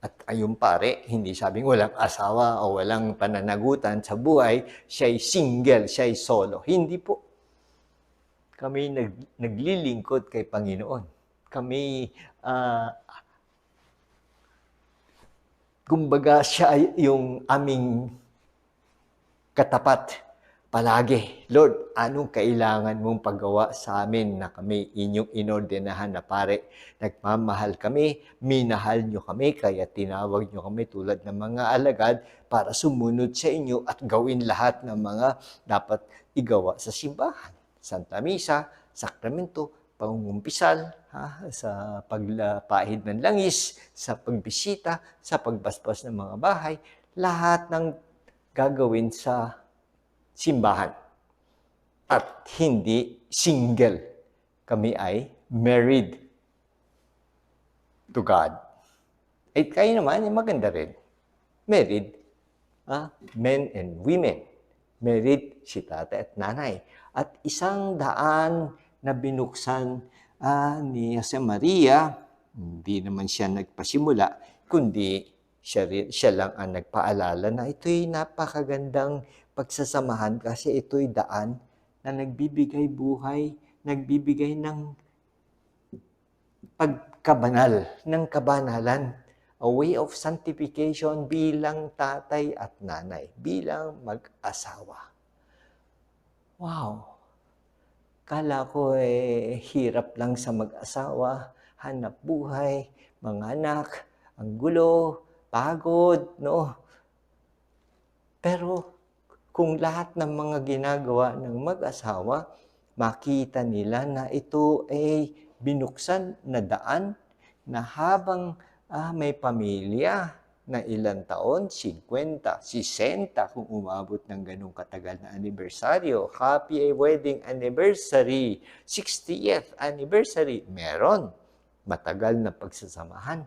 At ayun pare, hindi sabing walang asawa o walang pananagutan sa buhay, siya'y single, siya'y solo. Hindi po. Kami naglilingkod kay Panginoon. Kami, kumbaga siya yung aming katapat palagi. Lord, anong kailangan mong paggawa sa amin na kami inyong inordinahan na pare? Nagmamahal kami, minahal nyo kami, kaya tinawag nyo kami tulad ng mga alagad para sumunod sa inyo at gawin lahat ng mga dapat igawa sa simbahan. Santa Misa, sakramento, pangungumpisal, sa pagpahid ng langis, sa pagbisita, sa pagbasbas ng mga bahay, lahat ng gagawin sa simbahan. At hindi single. Kami ay married to God. Kayo naman, maganda rin. Married, men and women. Married si tatay at nanay. At 100 na binuksan ni Jose Maria, hindi naman siya nagpasimula, kundi siya lang ang nagpaalala na ito'y napakagandang pagsasamahan kasi ito'y daan na nagbibigay buhay, nagbibigay ng pagkabanal, ng kabanalan, a way of sanctification bilang tatay at nanay, bilang mag-asawa. Wow! Kala ko hirap lang sa mag-asawa, hanap buhay, mga anak, ang gulo, pagod, no? Pero kung lahat ng mga ginagawa ng mag-asawa, makita nila na ito ay binuksan na daan na habang may pamilya na ilang taon, 50, 60, kung umabot ng ganung katagal na anibersaryo, happy wedding anniversary, 60th anniversary, meron. Matagal na pagsasamahan.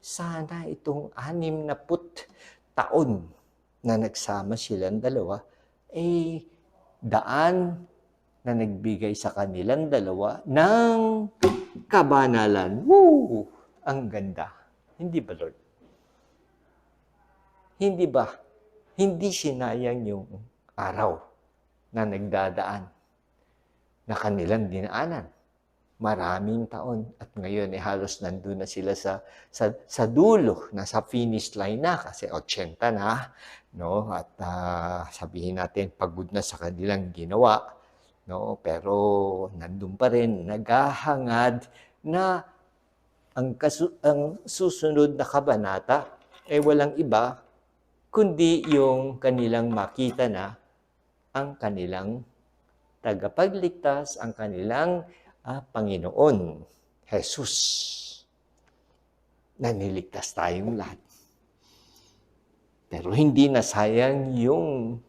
Sana itong 60 taon na nagsama silang dalawa, daan na nagbigay sa kanilang dalawa ng kabanalan. Woo! Ang ganda. Hindi ba, Lord? Hindi ba? Hindi sinayang yung araw na nagdadaan na kanilang dinaanan. Maraming taon. At ngayon, halos nandun na sila sa dulo, nasa finish line na kasi 80 na. No? At sabihin natin, pagod na sa kanilang ginawa. No? Pero nandun pa rin, naghahangad na ang susunod na kabanata walang iba, kundi yung kanilang makita na ang kanilang tagapagligtas, ang kanilang Panginoon, Jesus, na niligtas tayong lahat. Pero hindi nasayang yung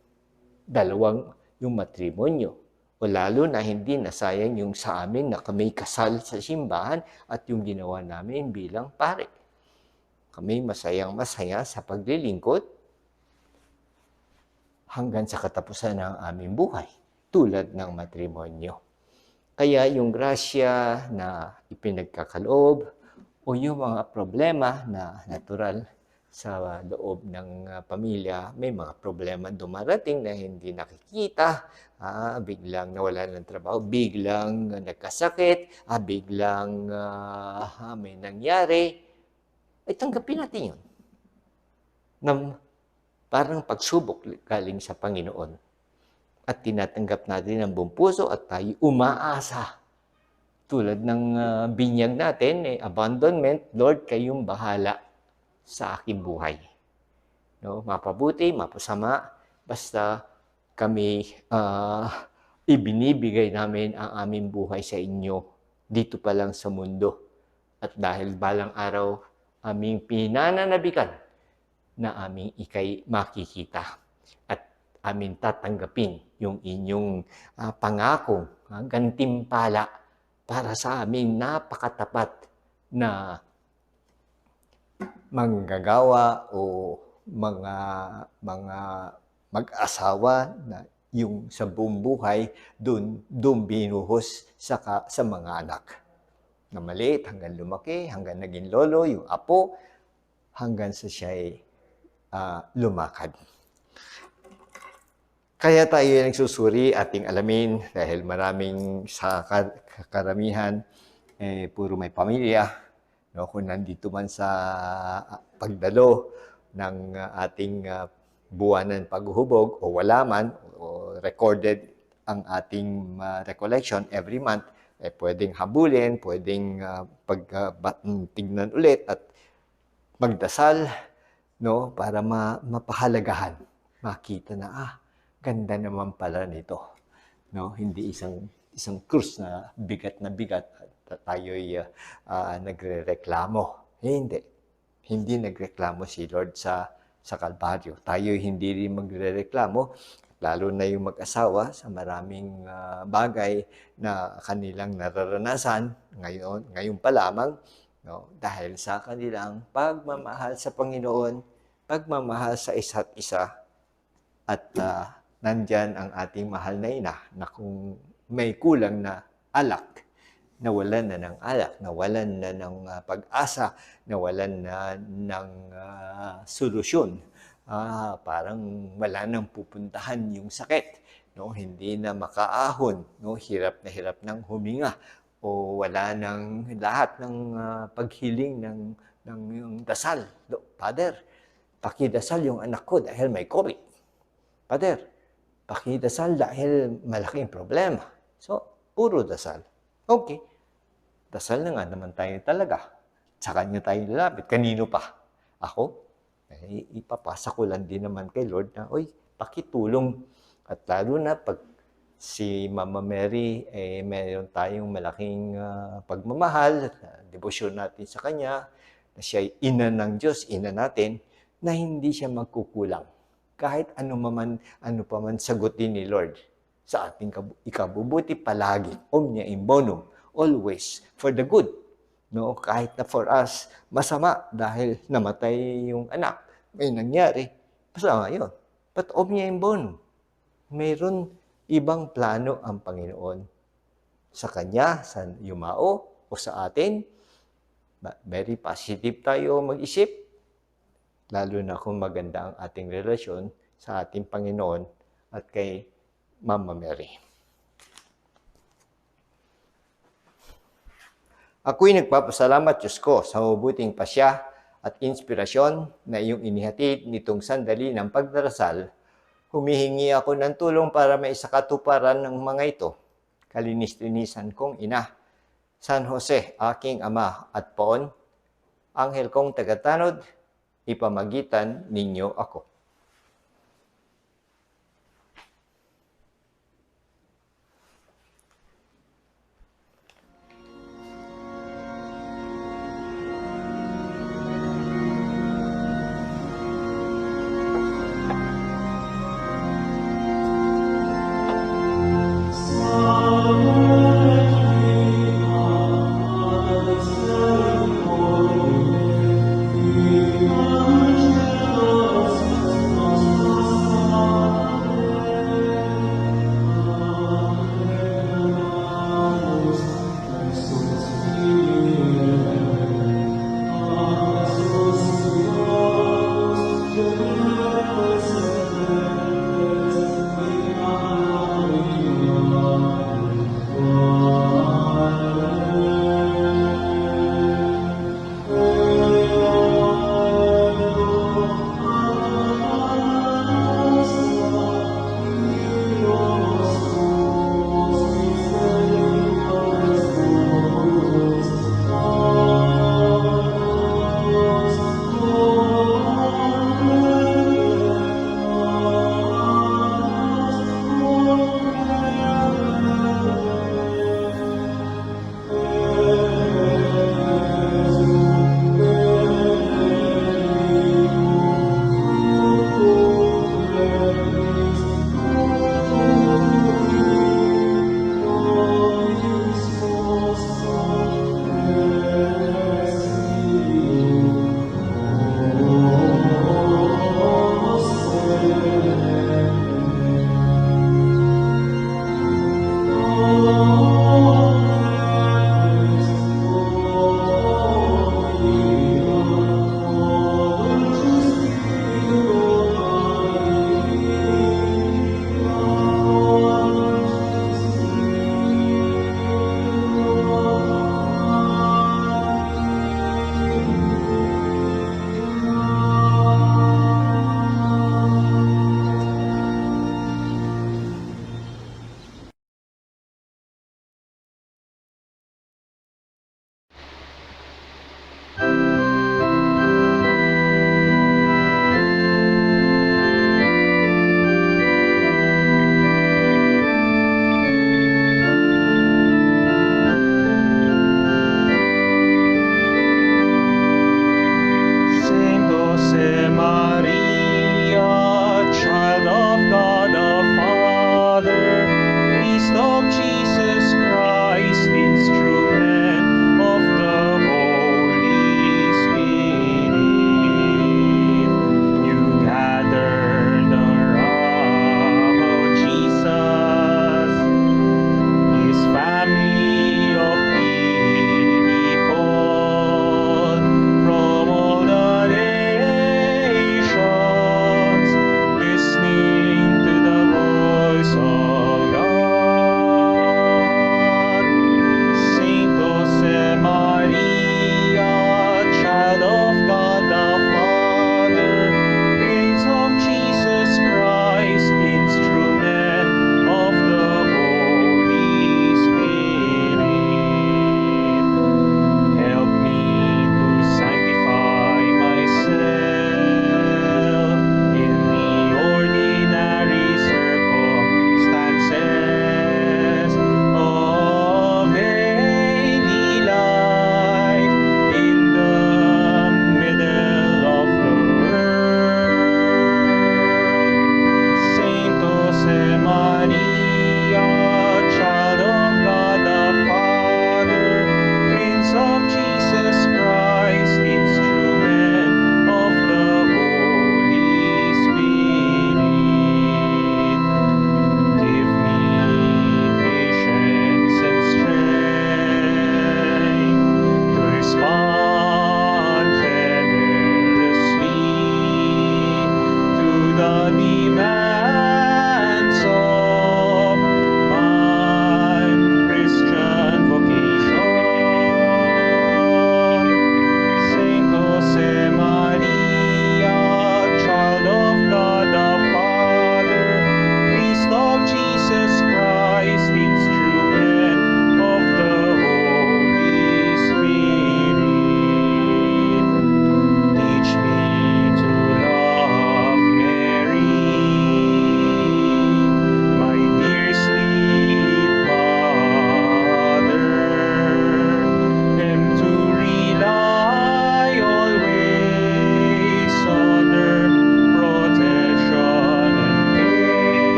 matrimonyo. O lalo na hindi nasayang yung sa amin na kami kasal sa simbahan at yung ginawa namin bilang pare. Kami masayang-masaya sa paglilingkod hanggang sa katapusan ng aming buhay, tulad ng matrimonyo. Kaya yung grasya na ipinagkakaloob o yung mga problema na natural sa loob ng pamilya, may mga problema dumarating na hindi nakikita, biglang nawalan ng trabaho, biglang nagkasakit, biglang may nangyari, ay tanggapin natin yun. Na parang pagsubok galing sa Panginoon. At tinatanggap natin ng buong puso at tayo umaasa. Tulad ng binyag natin, abandonment, Lord, kayong bahala sa aking buhay. No? Mapabuti, mapasama, basta kami ibinibigay namin ang aming buhay sa inyo dito pa lang sa mundo. At dahil balang araw, aming pinananabikan na aming ikay makikita. At amin tatanggapin yung inyong pangakong gantimpala para sa aming napakatapat na manggagawa o mga mag-asawa na yung sa buong buhay doon binuhos sa mga anak. Na maliit hanggang lumaki, hanggang naging lolo, yung apo, hanggang sa siya'y lumakad. Kaya tayo nagsusuri ating alamin dahil maraming sa karamihan puro may pamilya. No? Kung nandito man sa pagdalo ng ating buwanan paghuhubog o wala man o recorded ang ating recollection every month, pwedeng habulin, pwedeng tignan ulit at magdasal, no, para mapahalagahan, makita na ganda naman pala nito, no, hindi isang krus na bigat at tayo'y nagrereklamo. Hindi nagreklamo si Lord sa Kalbaryo. Tayo hindi rin magrereklamo, lalo na yung mag-asawa sa maraming bagay na kanilang nararanasan ngayon pa lamang. No? Dahil sa kanilang pagmamahal sa Panginoon, pagmamahal sa isa't isa, at nandyan ang ating mahal na ina na kung may kulang na alak, nawalan na ng alak, nawalan na ng pag-asa, nawalan na ng solusyon. Parang wala nang pupuntahan yung sakit. No? Hindi na makaahon, no? Hirap ng huminga. O wala nang lahat ng paghiling ng yung dasal. Father, pakidasal yung anak ko dahil may COVID. Father, pakidasal dahil malaking problema. So, puro dasal. Okay. Dasal na nga naman tayo talaga. Sa kanya tayo lalapit. Kanino pa? Ako? Ipapasa ko lang din naman kay Lord na, pakitulong. At lalo na pag si Mama Mary, mayroon tayong malaking pagmamahal, debosyon natin sa Kanya, na siya ay ina ng Diyos, ina natin, na hindi siya magkukulang. Kahit ano pa man sagutin ni Lord sa ating ikabubuti palagi, omnia in bonum, always for the good. No? Kahit na for us, masama dahil namatay yung anak, may nangyari, masama yun. But omnia in bonum, mayroon ibang plano ang Panginoon sa Kanya, sa yumao o sa atin. Very positive tayo mag-isip, lalo na kung maganda ang ating relasyon sa ating Panginoon at kay Mama Mary. Ako'y nagpapasalamat, Diyos ko, sa mabuting pasya at inspirasyon na iyong inihatid nitong sandali ng pagdarasal. Humihingi ako ng tulong para maisakatuparan ng mga ito. Kalinis-linisan kong ina, San Jose, aking ama at poon, anghel kong tagatanod, ipamagitan ninyo ako.